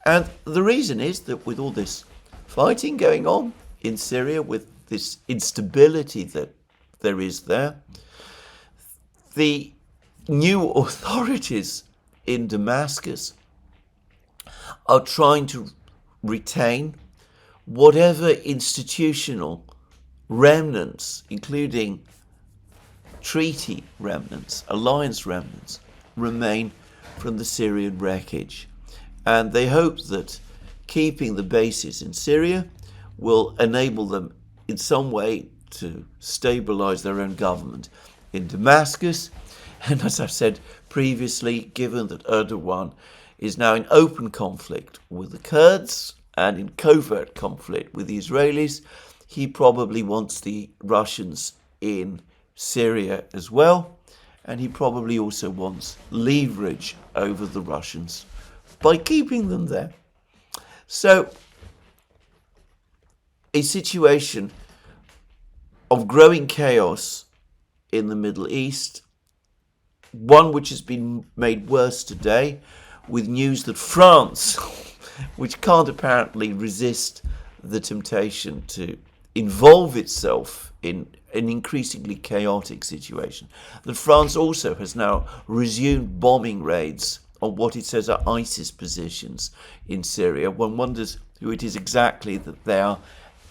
S1: And the reason is that with all this fighting going on in Syria, with this instability that there is there, the new authorities in Damascus are trying to retain whatever institutional remnants, including treaty remnants, alliance remnants, remain from the Syrian wreckage. And they hope that keeping the bases in Syria will enable them in some way to stabilize their own government in Damascus. And as I've said previously, given that Erdogan is now in open conflict with the Kurds and in covert conflict with the Israelis, he probably wants the Russians in Syria as well, and he probably also wants leverage over the Russians by keeping them there. So, a situation of growing chaos in the Middle East, one which has been made worse today with news that France, which can't apparently resist the temptation to involve itself in an increasingly chaotic situation, that France also has now resumed bombing raids on what it says are ISIS positions in Syria. One wonders who it is exactly that they are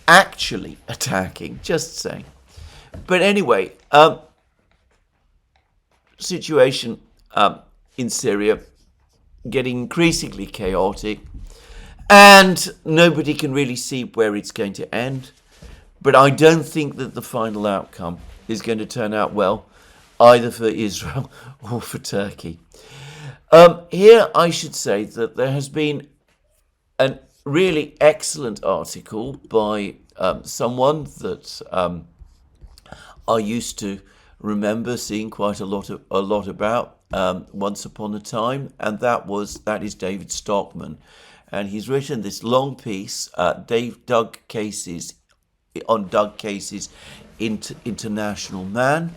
S1: actually attacking, just saying. But anyway, situation in Syria getting increasingly chaotic, and nobody can really see where it's going to end. But I don't think that the final outcome is going to turn out well, either for Israel or for Turkey. Here I should say that there has been a really excellent article by someone that I used to remember seeing quite a lot about once upon a time, and that is David Stockman, and he's written this long piece, Doug Casey's International Man.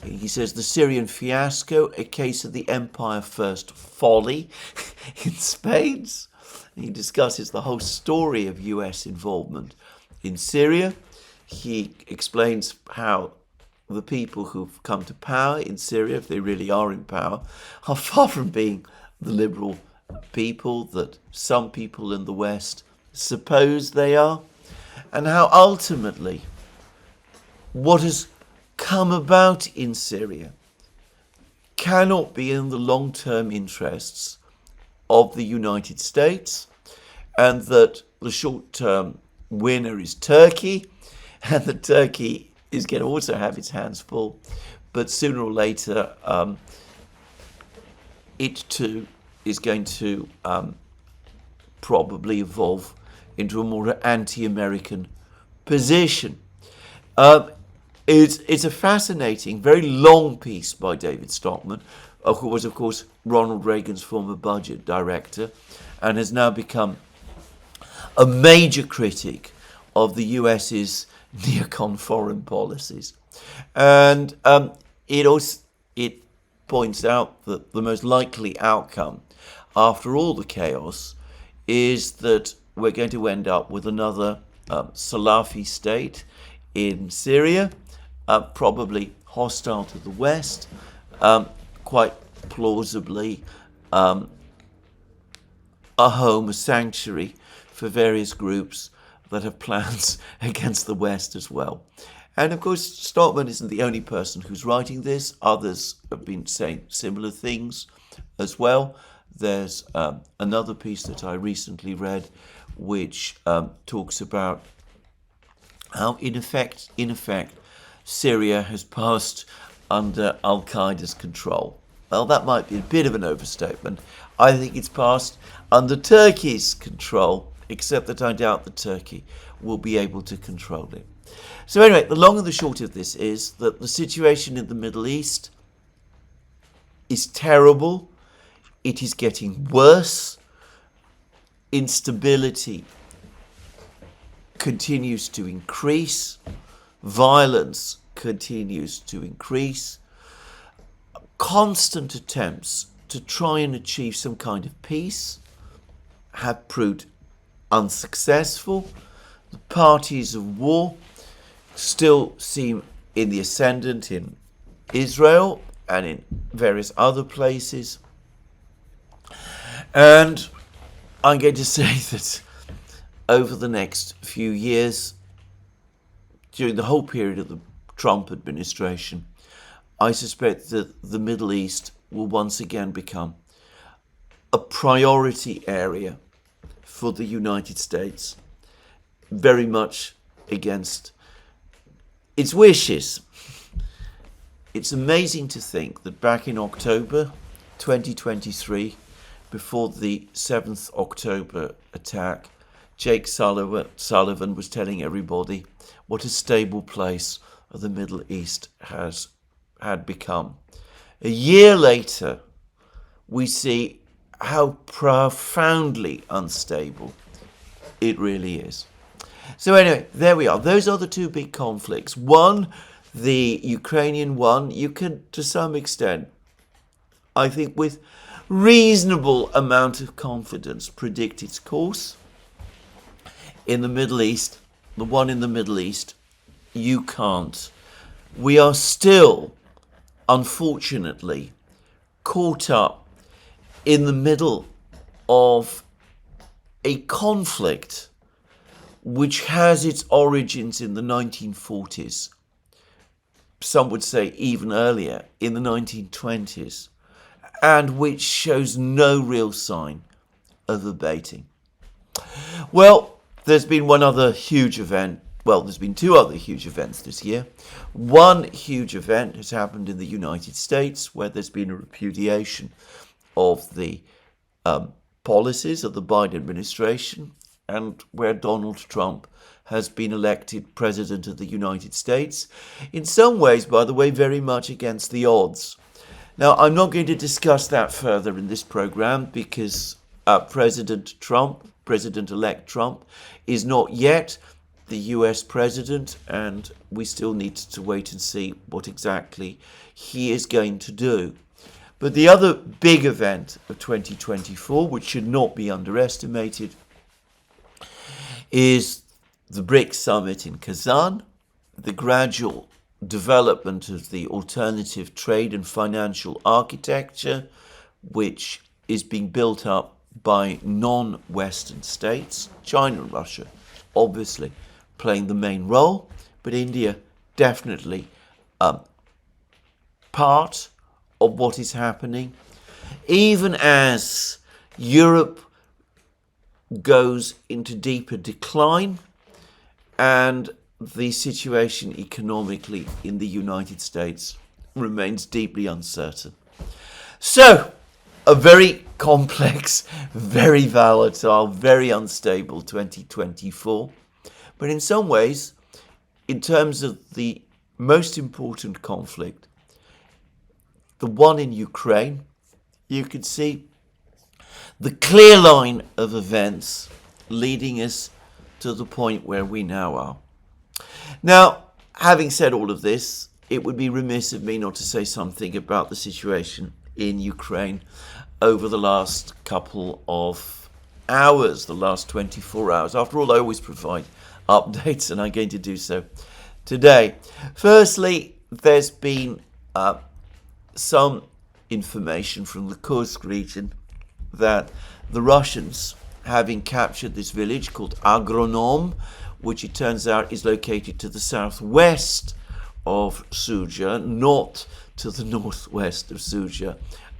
S1: He says the Syrian fiasco, a case of the Empire First folly in Spades. He discusses the whole story of US involvement in Syria. He explains how the people who've come to power in Syria, if they really are in power, are far from being the liberal people that some people in the West suppose they are, and how ultimately what has come about in Syria cannot be in the long-term interests of the United States, and that the short-term winner is Turkey, and that Turkey is going to also have its hands full, but sooner or later it too is going to probably evolve into a more anti-American position. It's a fascinating, very long piece by David Stockman, who was, of course, Ronald Reagan's former budget director, and has now become a major critic of the US's neocon foreign policies. And it points out that the most likely outcome, after all the chaos, is that we're going to end up with another Salafi state in Syria, probably hostile to the West, quite plausibly a home, a sanctuary for various groups that have plans against the West as well. And of course, Stockman isn't the only person who's writing this. Others have been saying similar things as well. There's another piece that I recently read which talks about how, in effect, Syria has passed under Al-Qaeda's control. Well, that might be a bit of an overstatement. I think it's passed under Turkey's control, except that I doubt that Turkey will be able to control it. So anyway, the long and the short of this is that the situation in the Middle East is terrible. It is getting worse. Instability continues to increase. Violence continues to increase. Constant attempts to try and achieve some kind of peace have proved unsuccessful. The parties of war still seem in the ascendant in Israel and in various other places. And I'm going to say that over the next few years, during the whole period of the Trump administration, I suspect that the Middle East will once again become a priority area for the United States, very much against its wishes. It's amazing to think that back in October 2023, before the 7th October attack, Jake Sullivan was telling everybody what a stable place of the Middle East had become. A year later, we see how profoundly unstable it really is. So anyway, there we are. Those are the two big conflicts. One, the Ukrainian one, you can, to some extent, I think with reasonable amount of confidence, predict its course. In the Middle East, the one in the Middle East, you can't. We are still, unfortunately, caught up in the middle of a conflict which has its origins in the 1940s. Some would say even earlier, in the 1920s, and which shows no real sign of abating. Well, there's been one other huge event. Well, there's been two other huge events this year. One huge event has happened in the United States, where there's been a repudiation of the policies of the Biden administration, and where Donald Trump has been elected President of the United States. In some ways, by the way, very much against the odds. Now, I'm not going to discuss that further in this program because President-elect Trump, is not yet the US president, and we still need to wait and see what exactly he is going to do. But the other big event of 2024, which should not be underestimated, is the BRICS summit in Kazan, the gradual development of the alternative trade and financial architecture, which is being built up by non-Western states, China and Russia, obviously playing the main role, but India definitely part of what is happening. Even as Europe goes into deeper decline and the situation economically in the United States remains deeply uncertain. So, a very complex, very volatile, very unstable 2024. But in some ways, in terms of the most important conflict, the one in Ukraine, you can see the clear line of events leading us to the point where we now are. Now, having said all of this, it would be remiss of me not to say something about the situation in Ukraine over the last couple of hours, the last 24 hours. After all, I always provide updates, and I'm going to do so today. Firstly, there's been some information from the Kursk region that the Russians, having captured this village called Agronom, which it turns out is located to the southwest of Sudzha, not to the northwest of Sudzha,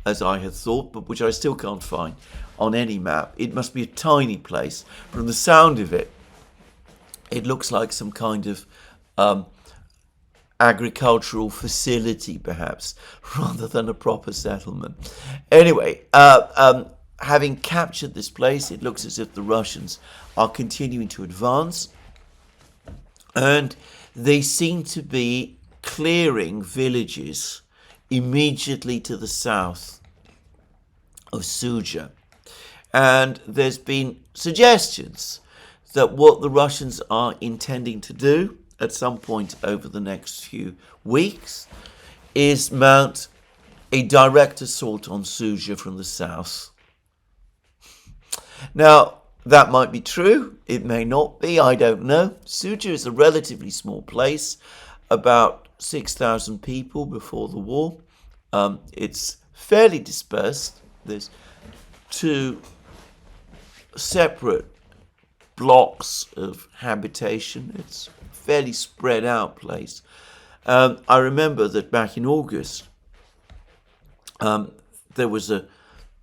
S1: as I had thought, but which I still can't find on any map. It must be a tiny place. From the sound of it, it looks like some kind of agricultural facility, perhaps, rather than a proper settlement. Anyway, having captured this place, it looks as if the Russians are continuing to advance, and they seem to be clearing villages immediately to the south of Sudzha. And there's been suggestions that what the Russians are intending to do at some point over the next few weeks is mount a direct assault on Sudzha from the south. Now, that might be true, it may not be, I don't know. Sudzha is a relatively small place, about 6,000 people before the war. It's fairly dispersed. There's two separate blocks of habitation. It's a fairly spread out place. I remember that back in August, there was a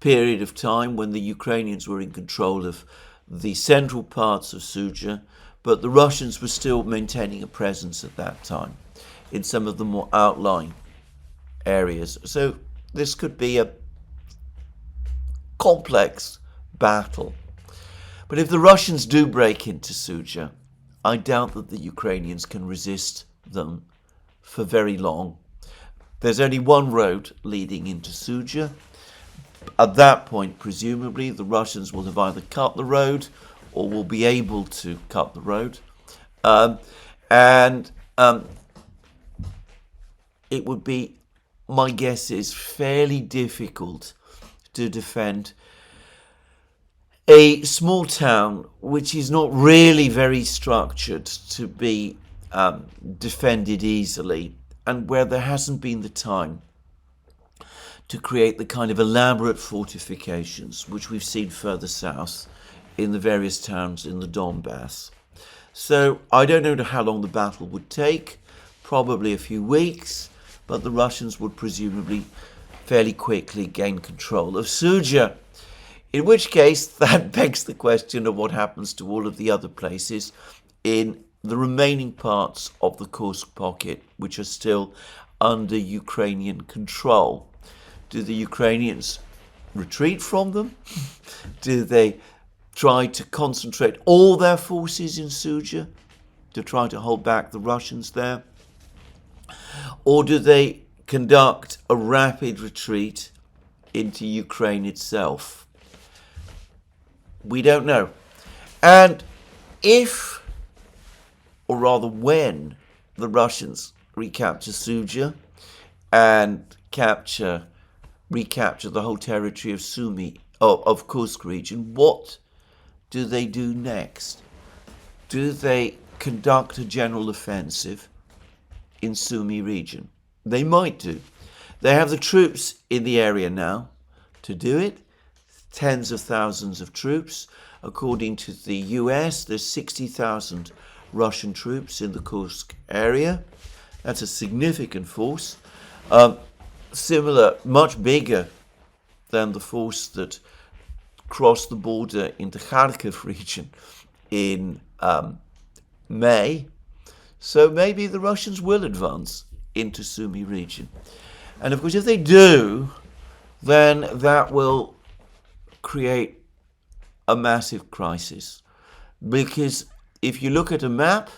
S1: period of time when the Ukrainians were in control of the central parts of Sudzha, but the Russians were still maintaining a presence at that time in some of the more outlying areas. So this could be a complex battle. But if the Russians do break into Sudzha, I doubt that the Ukrainians can resist them for very long. There's only one road leading into Sudzha. At that point, presumably, the Russians will have either cut the road or will be able to cut the road. It would be, my guess is, fairly difficult to defend a small town which is not really very structured to be defended easily, and where there hasn't been the time to create the kind of elaborate fortifications which we've seen further south in the various towns in the Donbass. So I don't know how long the battle would take, probably a few weeks, but the Russians would presumably fairly quickly gain control of Sudzha. In which case, that begs the question of what happens to all of the other places in the remaining parts of the Kursk pocket, which are still under Ukrainian control. Do the Ukrainians retreat from them? Do they try to concentrate all their forces in Sudzha to try to hold back the Russians there? Or do they conduct a rapid retreat into Ukraine itself? We don't know. And if, or rather when, the Russians recapture Sudzha and recapture the whole territory of of Kursk region, what do they do next? Do they conduct a general offensive in Sumy region? They might do. They have the troops in the area now to do it. Tens of thousands of troops. According to the US, there's 60,000 Russian troops in the Kursk area. That's a significant force. Similar, much bigger than the force that crossed the border into Kharkiv region in May. So maybe the Russians will advance into Sumy region. And of course, if they do, then that will create a massive crisis. Because if you look at a map,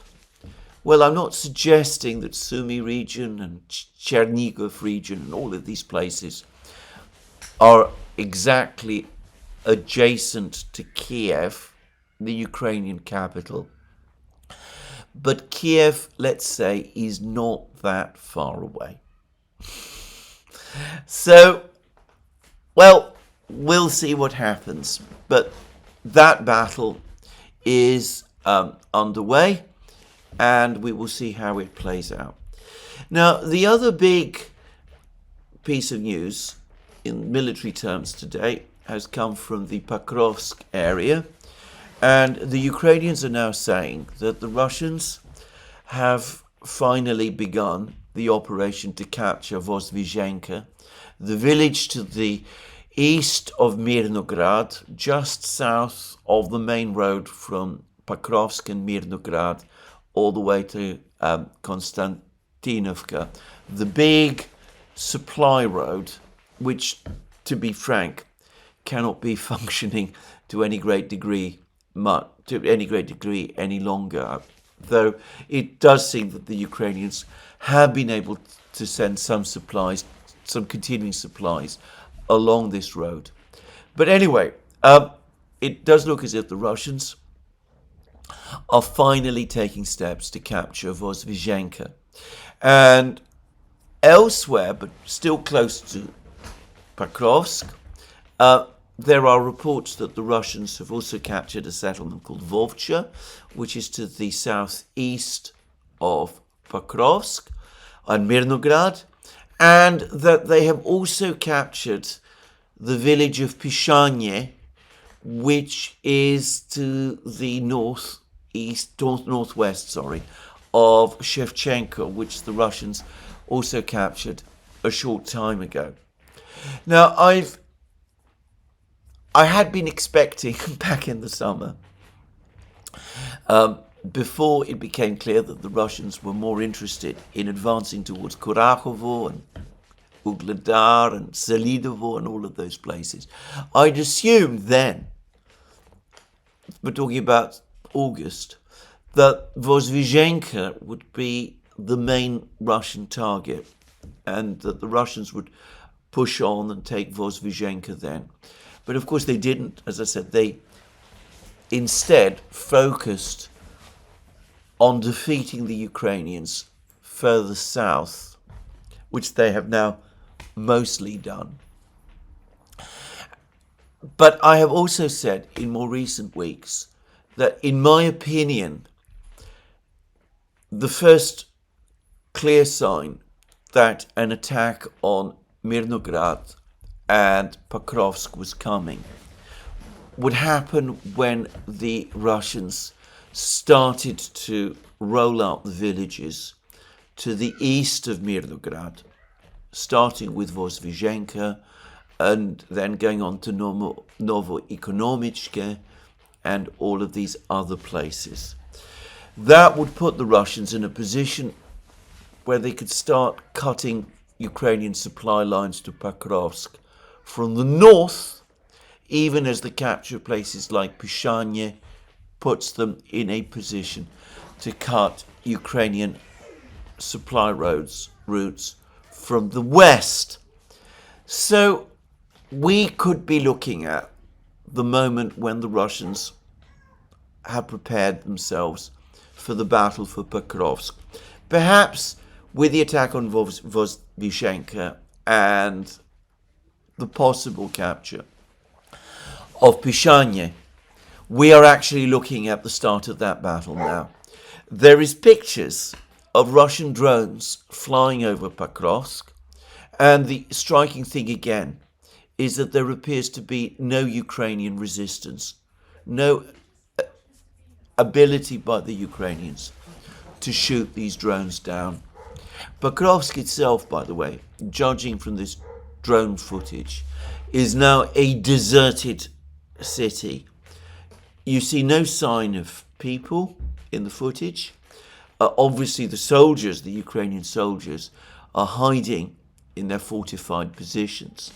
S1: well, I'm not suggesting that Sumy region and Chernigov region and all of these places are exactly adjacent to Kiev, the Ukrainian capital. But Kiev, let's say, is not that far away. So, well, we'll see what happens. But that battle is underway, and we will see how it plays out. Now, the other big piece of news in military terms today has come from the Pokrovsk area, and the Ukrainians are now saying that the Russians have finally begun the operation to capture Vozdvizhenka, the village to the east of Mirnograd, just south of the main road from Pokrovsk and Mirnograd all the way to Konstantinovka, the big supply road, which, to be frank, cannot be functioning to any great degree any longer. Though it does seem that the Ukrainians have been able to send some supplies, some continuing supplies, along this road. But anyway, it does look as if the Russians are finally taking steps to capture Vozdvizhenka. And elsewhere, but still close to Pokrovsk, there are reports that the Russians have also captured a settlement called Vovcha, which is to the southeast of Pokrovsk and Mirnograd, and that they have also captured the village of Pishanye, which is to the northwest of Shevchenko, which the Russians also captured a short time ago. Now, I had been expecting back in the summer, before it became clear that the Russians were more interested in advancing towards Kurachovo and Ugledar and Selidovo and all of those places, I'd assumed then, we're talking about August, that Vozdvizhenka would be the main Russian target, and that the Russians would push on and take Vozvyzhenka then. But of course they didn't. As I said, they instead focused on defeating the Ukrainians further south, which they have now mostly done. But I have also said in more recent weeks that, in my opinion, the first clear sign that an attack on Mirnograd and Pokrovsk was coming would happen when the Russians started to roll out the villages to the east of Mirnograd, starting with Vozvyzhenka and then going on to Novoekonomichke and all of these other places. That would put the Russians in a position where they could start cutting Ukrainian supply lines to Pokrovsk from the north, even as the capture of places like Pyshanye puts them in a position to cut Ukrainian supply routes from the west. So we could be looking at the moment when the Russians have prepared themselves for the battle for Pokrovsk, perhaps with the attack on Vozvyzhenka and the possible capture of Pyshanye. We are actually looking at the start of that battle now. There is pictures of Russian drones flying over Pokrovsk, and the striking thing again is that there appears to be no Ukrainian resistance, no ability by the Ukrainians to shoot these drones down. Pokrovsk itself, by the way, judging from this drone footage, is now a deserted city. You see no sign of people in the footage. Obviously the soldiers, the Ukrainian soldiers, are hiding in their fortified positions.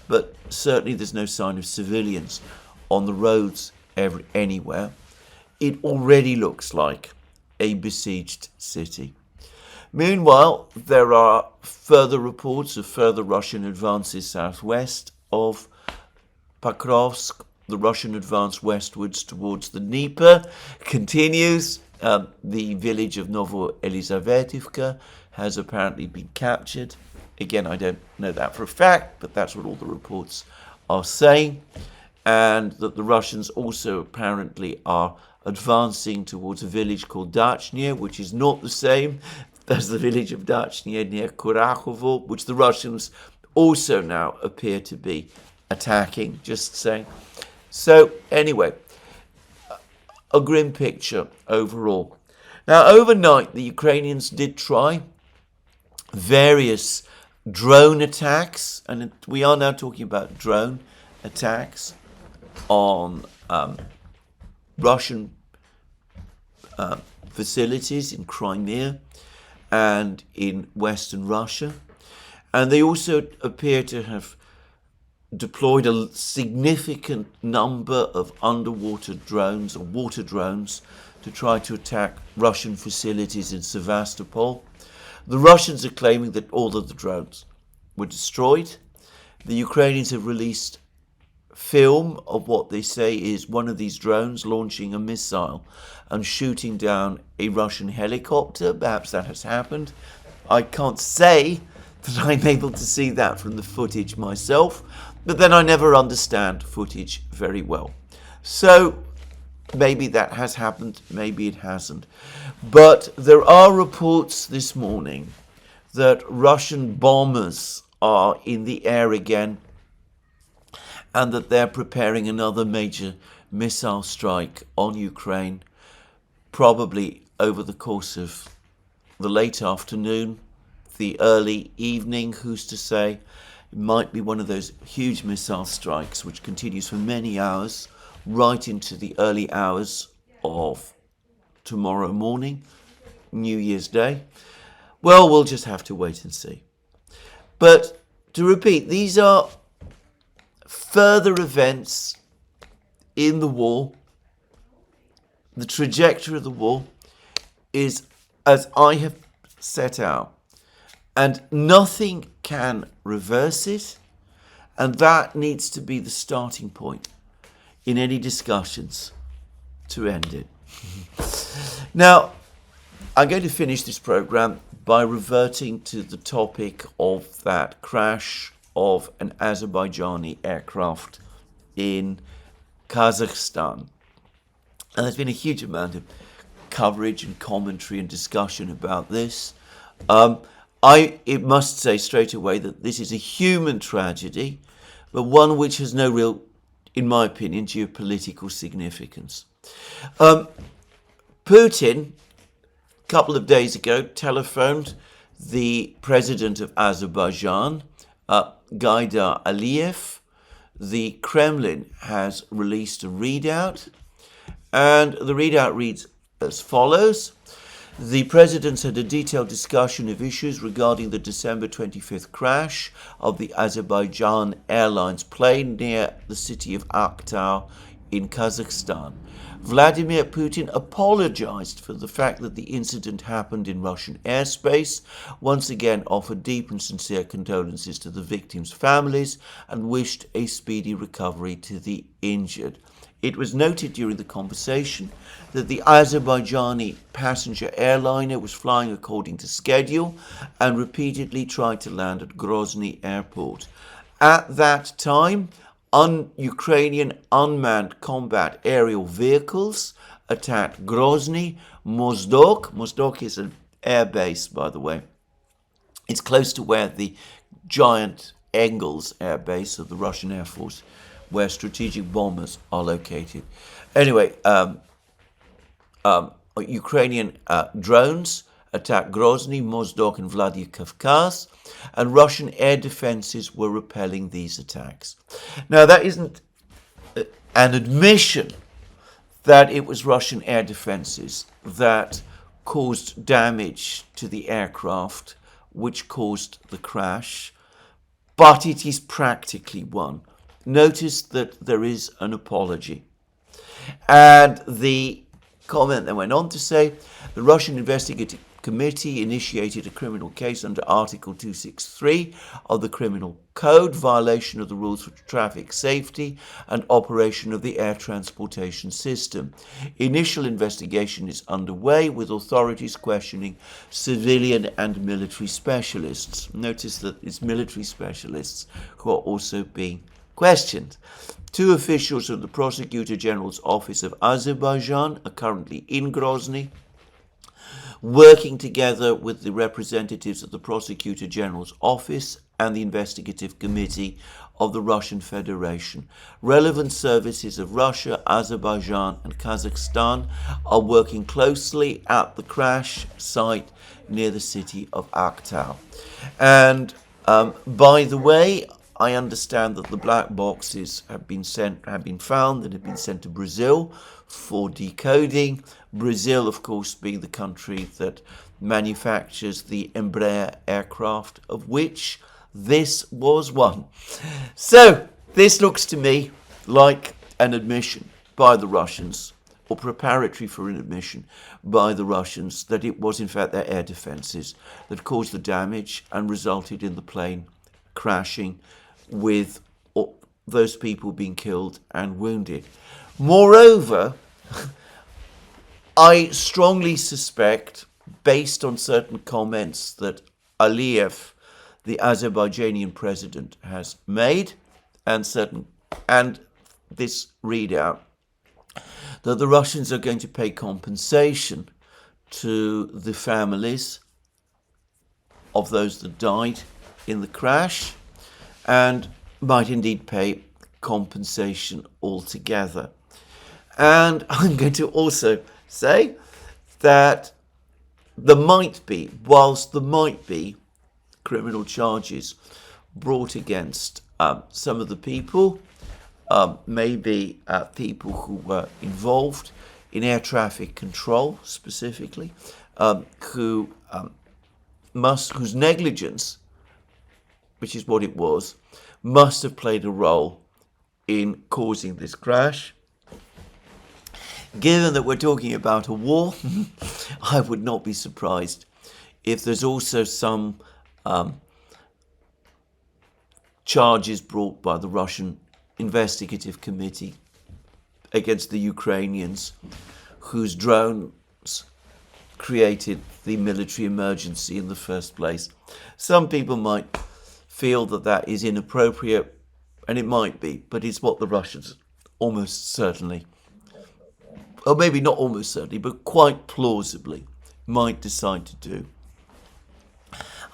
S1: But certainly there's no sign of civilians on the roads anywhere. It already looks like a besieged city. Meanwhile, there are further reports of further Russian advances southwest of Pokrovsk. The Russian advance westwards towards the Dnieper continues. The village of Novoelizavetivka has apparently been captured. Again, I don't know that for a fact, but that's what all the reports are saying. And that the Russians also apparently are advancing towards a village called Dachnia, which is not the same as the village of Dachnia near Kurachovo, which the Russians also now appear to be attacking, just saying. So anyway, a grim picture overall. Now, overnight, the Ukrainians did try various drone attacks, and we are now talking about drone attacks on Russian facilities in Crimea and in Western Russia. And they also appear to have deployed a significant number of underwater drones or water drones to try to attack Russian facilities in Sevastopol. The Russians are claiming that all of the drones were destroyed. The Ukrainians have released film of what they say is one of these drones launching a missile and shooting down a Russian helicopter. Perhaps that has happened. I can't say that I'm able to see that from the footage myself, but then I never understand footage very well. So maybe that has happened, maybe it hasn't. But there are reports this morning that Russian bombers are in the air again and that they're preparing another major missile strike on Ukraine, probably over the course of the late afternoon, the early evening, who's to say. It might be one of those huge missile strikes which continues for many hours, right into the early hours of tomorrow morning, New Year's Day. Well, we'll just have to wait and see. But to repeat, these are further events in the war. The trajectory of the war is, as I have set out, and nothing can reverse it, and that needs to be the starting point in any discussions to end it. Now, I'm going to finish this program by reverting to the topic of that crash of an Azerbaijani aircraft in Kazakhstan. And there's been a huge amount of coverage and commentary and discussion about this. I must say straight away that this is a human tragedy, but one which has no real, in my opinion, geopolitical significance. Putin, a couple of days ago, telephoned the president of Azerbaijan, Gaidar Aliyev. The Kremlin has released a readout, and the readout reads as follows. The presidents had a detailed discussion of issues regarding the December 25th crash of the Azerbaijan Airlines plane near the city of Aktau in Kazakhstan. Vladimir Putin apologized for the fact that the incident happened in Russian airspace, once again offered deep and sincere condolences to the victims' families, and wished a speedy recovery to the injured. It was noted during the conversation that the Azerbaijani passenger airliner was flying according to schedule and repeatedly tried to land at Grozny airport. At that time, Ukrainian unmanned combat aerial vehicles attacked Grozny, Mozdok. Mozdok is an air base, by the way. It's close to where the giant Engels air base of the Russian Air Force, where strategic bombers are located. Anyway, Ukrainian drones attacked Grozny, Mozdok, and Vladikavkaz, and Russian air defenses were repelling these attacks. Now, that isn't an admission that it was Russian air defenses that caused damage to the aircraft, which caused the crash, but it is practically one. Notice that there is an apology. And the comment then went on to say, the Russian Investigative Committee initiated a criminal case under Article 263 of the Criminal Code, violation of the rules for traffic safety and operation of the air transportation system. Initial investigation is underway, with authorities questioning civilian and military specialists. Notice that it's military specialists who are also being questioned. Two officials of the Prosecutor General's Office of Azerbaijan are currently in Grozny, working together with the representatives of the Prosecutor General's Office and the Investigative Committee of the Russian Federation. Relevant services of Russia, Azerbaijan, and Kazakhstan are working closely at the crash site near the city of Aktau. And by the way, I understand that the black boxes have been found and have been sent to Brazil for decoding. Brazil, of course, being the country that manufactures the Embraer aircraft, of which this was one. So this looks to me like an admission by the Russians, or preparatory for an admission by the Russians, that it was in fact their air defenses that caused the damage and resulted in the plane crashing, with those people being killed and wounded. Moreover, I strongly suspect, based on certain comments that Aliyev, the Azerbaijani president, has made, and this readout, that the Russians are going to pay compensation to the families of those that died in the crash, and might indeed pay compensation altogether. And I'm going to also say that whilst there might be criminal charges brought against some of the people, maybe people who were involved in air traffic control specifically, whose negligence, which is what it was, must have played a role in causing this crash. Given that we're talking about a war, I would not be surprised if there's also some charges brought by the Russian investigative committee against the Ukrainians, whose drones created the military emergency in the first place. Some people might feel that that is inappropriate, and it might be, but it's what the Russians almost certainly, or maybe not almost certainly, but quite plausibly might decide to do.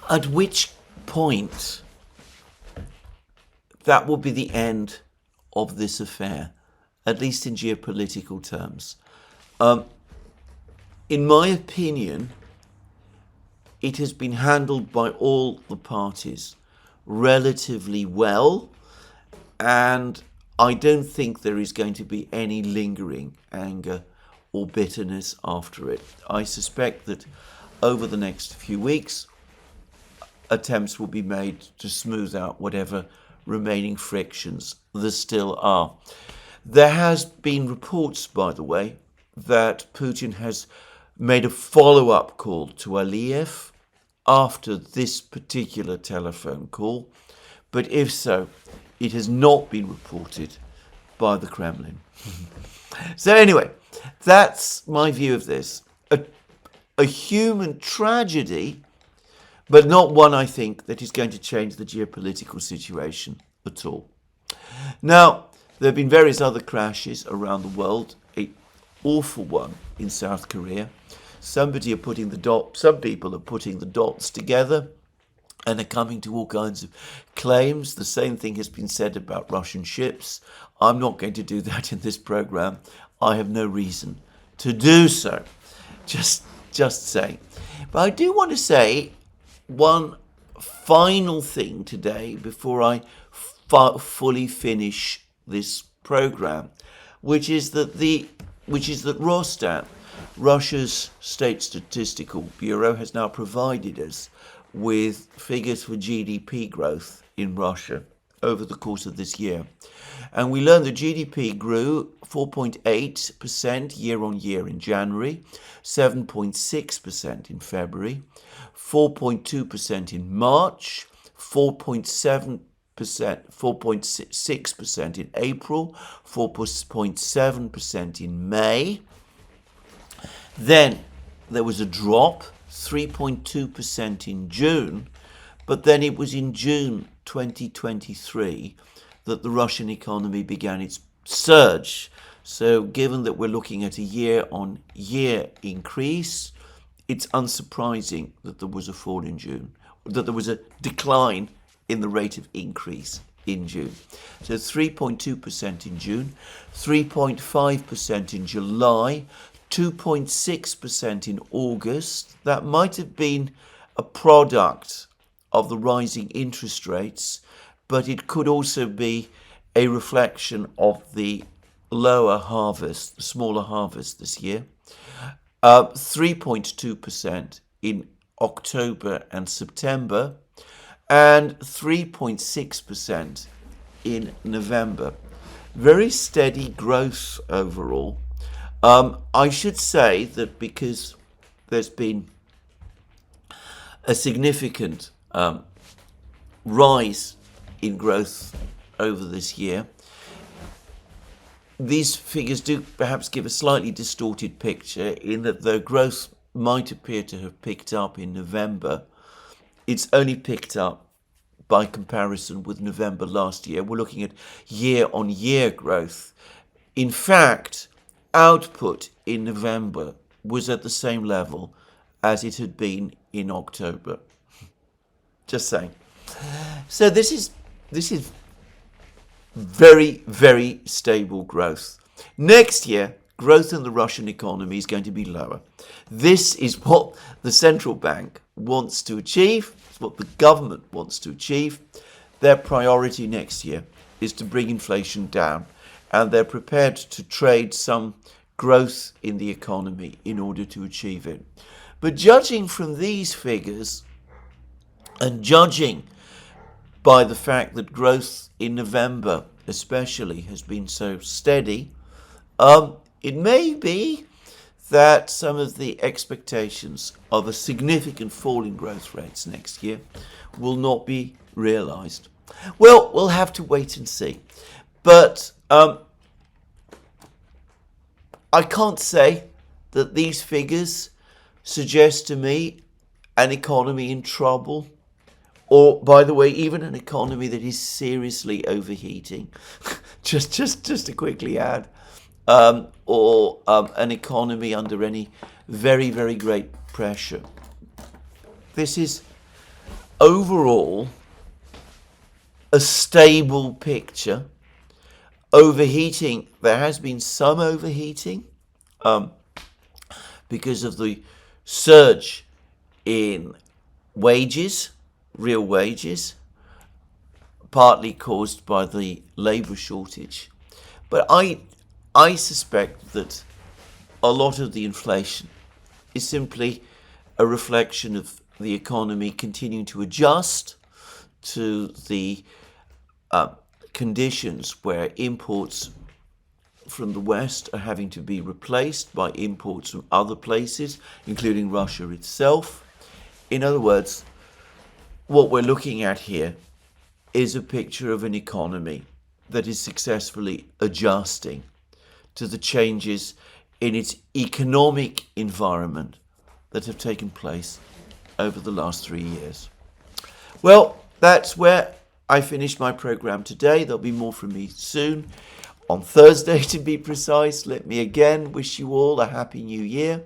S1: At which point, that will be the end of this affair, at least in geopolitical terms. In my opinion, it has been handled by all the parties relatively well, and I don't think there is going to be any lingering anger or bitterness after it. I suspect that over the next few weeks, attempts will be made to smooth out whatever remaining frictions there still are. There has been reports, by the way, that Putin has made a follow-up call to Aliyev after this particular telephone call, but if so, it has not been reported by the Kremlin. So anyway, that's my view of this. A human tragedy, but not one, I think, that is going to change the geopolitical situation at all. Now, there have been various other crashes around the world. An awful one in South Korea. Some people are putting the dots together and are coming to all kinds of claims. The same thing has been said about Russian ships. I'm not going to do that in this program. I have no reason to do so. Just saying. But I do want to say one final thing today before I fully finish this program, which is that Rosstat, Russia's State Statistical Bureau, has now provided us with figures for GDP growth in Russia over the course of this year. And we learned that GDP grew 4.8% year on year in January, 7.6% in February, 4.2% in March, 4.6% in April, 4.7% in May. Then there was a drop, 3.2% in June, but then it was in June 2023 that the Russian economy began its surge. So given that we're looking at a year-on-year increase, it's unsurprising that there was a fall in June, that there was a decline in the rate of increase in June. So 3.2% in June, 3.5% in July, 2.6% in August. That might have been a product of the rising interest rates, but it could also be a reflection of the lower harvest, the smaller harvest this year. 3.2% in October and September, and 3.6% in November. Very steady growth overall. I should say that because there's been a significant rise in growth over this year, these figures do perhaps give a slightly distorted picture in that though growth might appear to have picked up in November, it's only picked up by comparison with November last year. We're looking at year-on-year growth. In fact, output in November was at the same level as it had been in October. Just saying. So this is very, very stable growth. Next year, growth in the Russian economy is going to be lower. This is what the central bank wants to achieve. It's what the government wants to achieve. Their priority next year is to bring inflation down, and they're prepared to trade some growth in the economy in order to achieve it. But judging from these figures, and judging by the fact that growth in November especially has been so steady, it may be that some of the expectations of a significant fall in growth rates next year will not be realised. Well, we'll have to wait and see. But I can't say that these figures suggest to me an economy in trouble, or, by the way, even an economy that is seriously overheating. just to quickly add, or an economy under any very, very great pressure. This is overall a stable picture. Overheating, there has been some overheating because of the surge in wages, real wages, partly caused by the labour shortage. But I suspect that a lot of the inflation is simply a reflection of the economy continuing to adjust to the conditions where imports from the West are having to be replaced by imports from other places, including Russia itself. In other words, what we're looking at here is a picture of an economy that is successfully adjusting to the changes in its economic environment that have taken place over the last 3 years. Well, that's where I finished my program today. There'll be more from me soon. On Thursday, to be precise. Let me again wish you all a happy new year.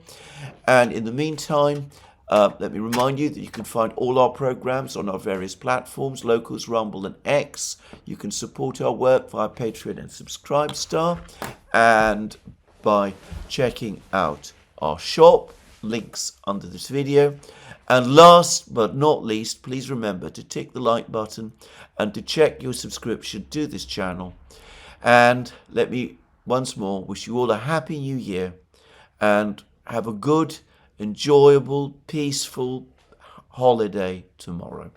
S1: And in the meantime, let me remind you that you can find all our programs on our various platforms, Locals, Rumble and X. You can support our work via Patreon and Subscribestar, and by checking out our shop, links under this video. And last but not least, please remember to tick the like button and to check your subscription to this channel. And let me once more wish you all a happy new year and have a good, enjoyable, peaceful holiday tomorrow.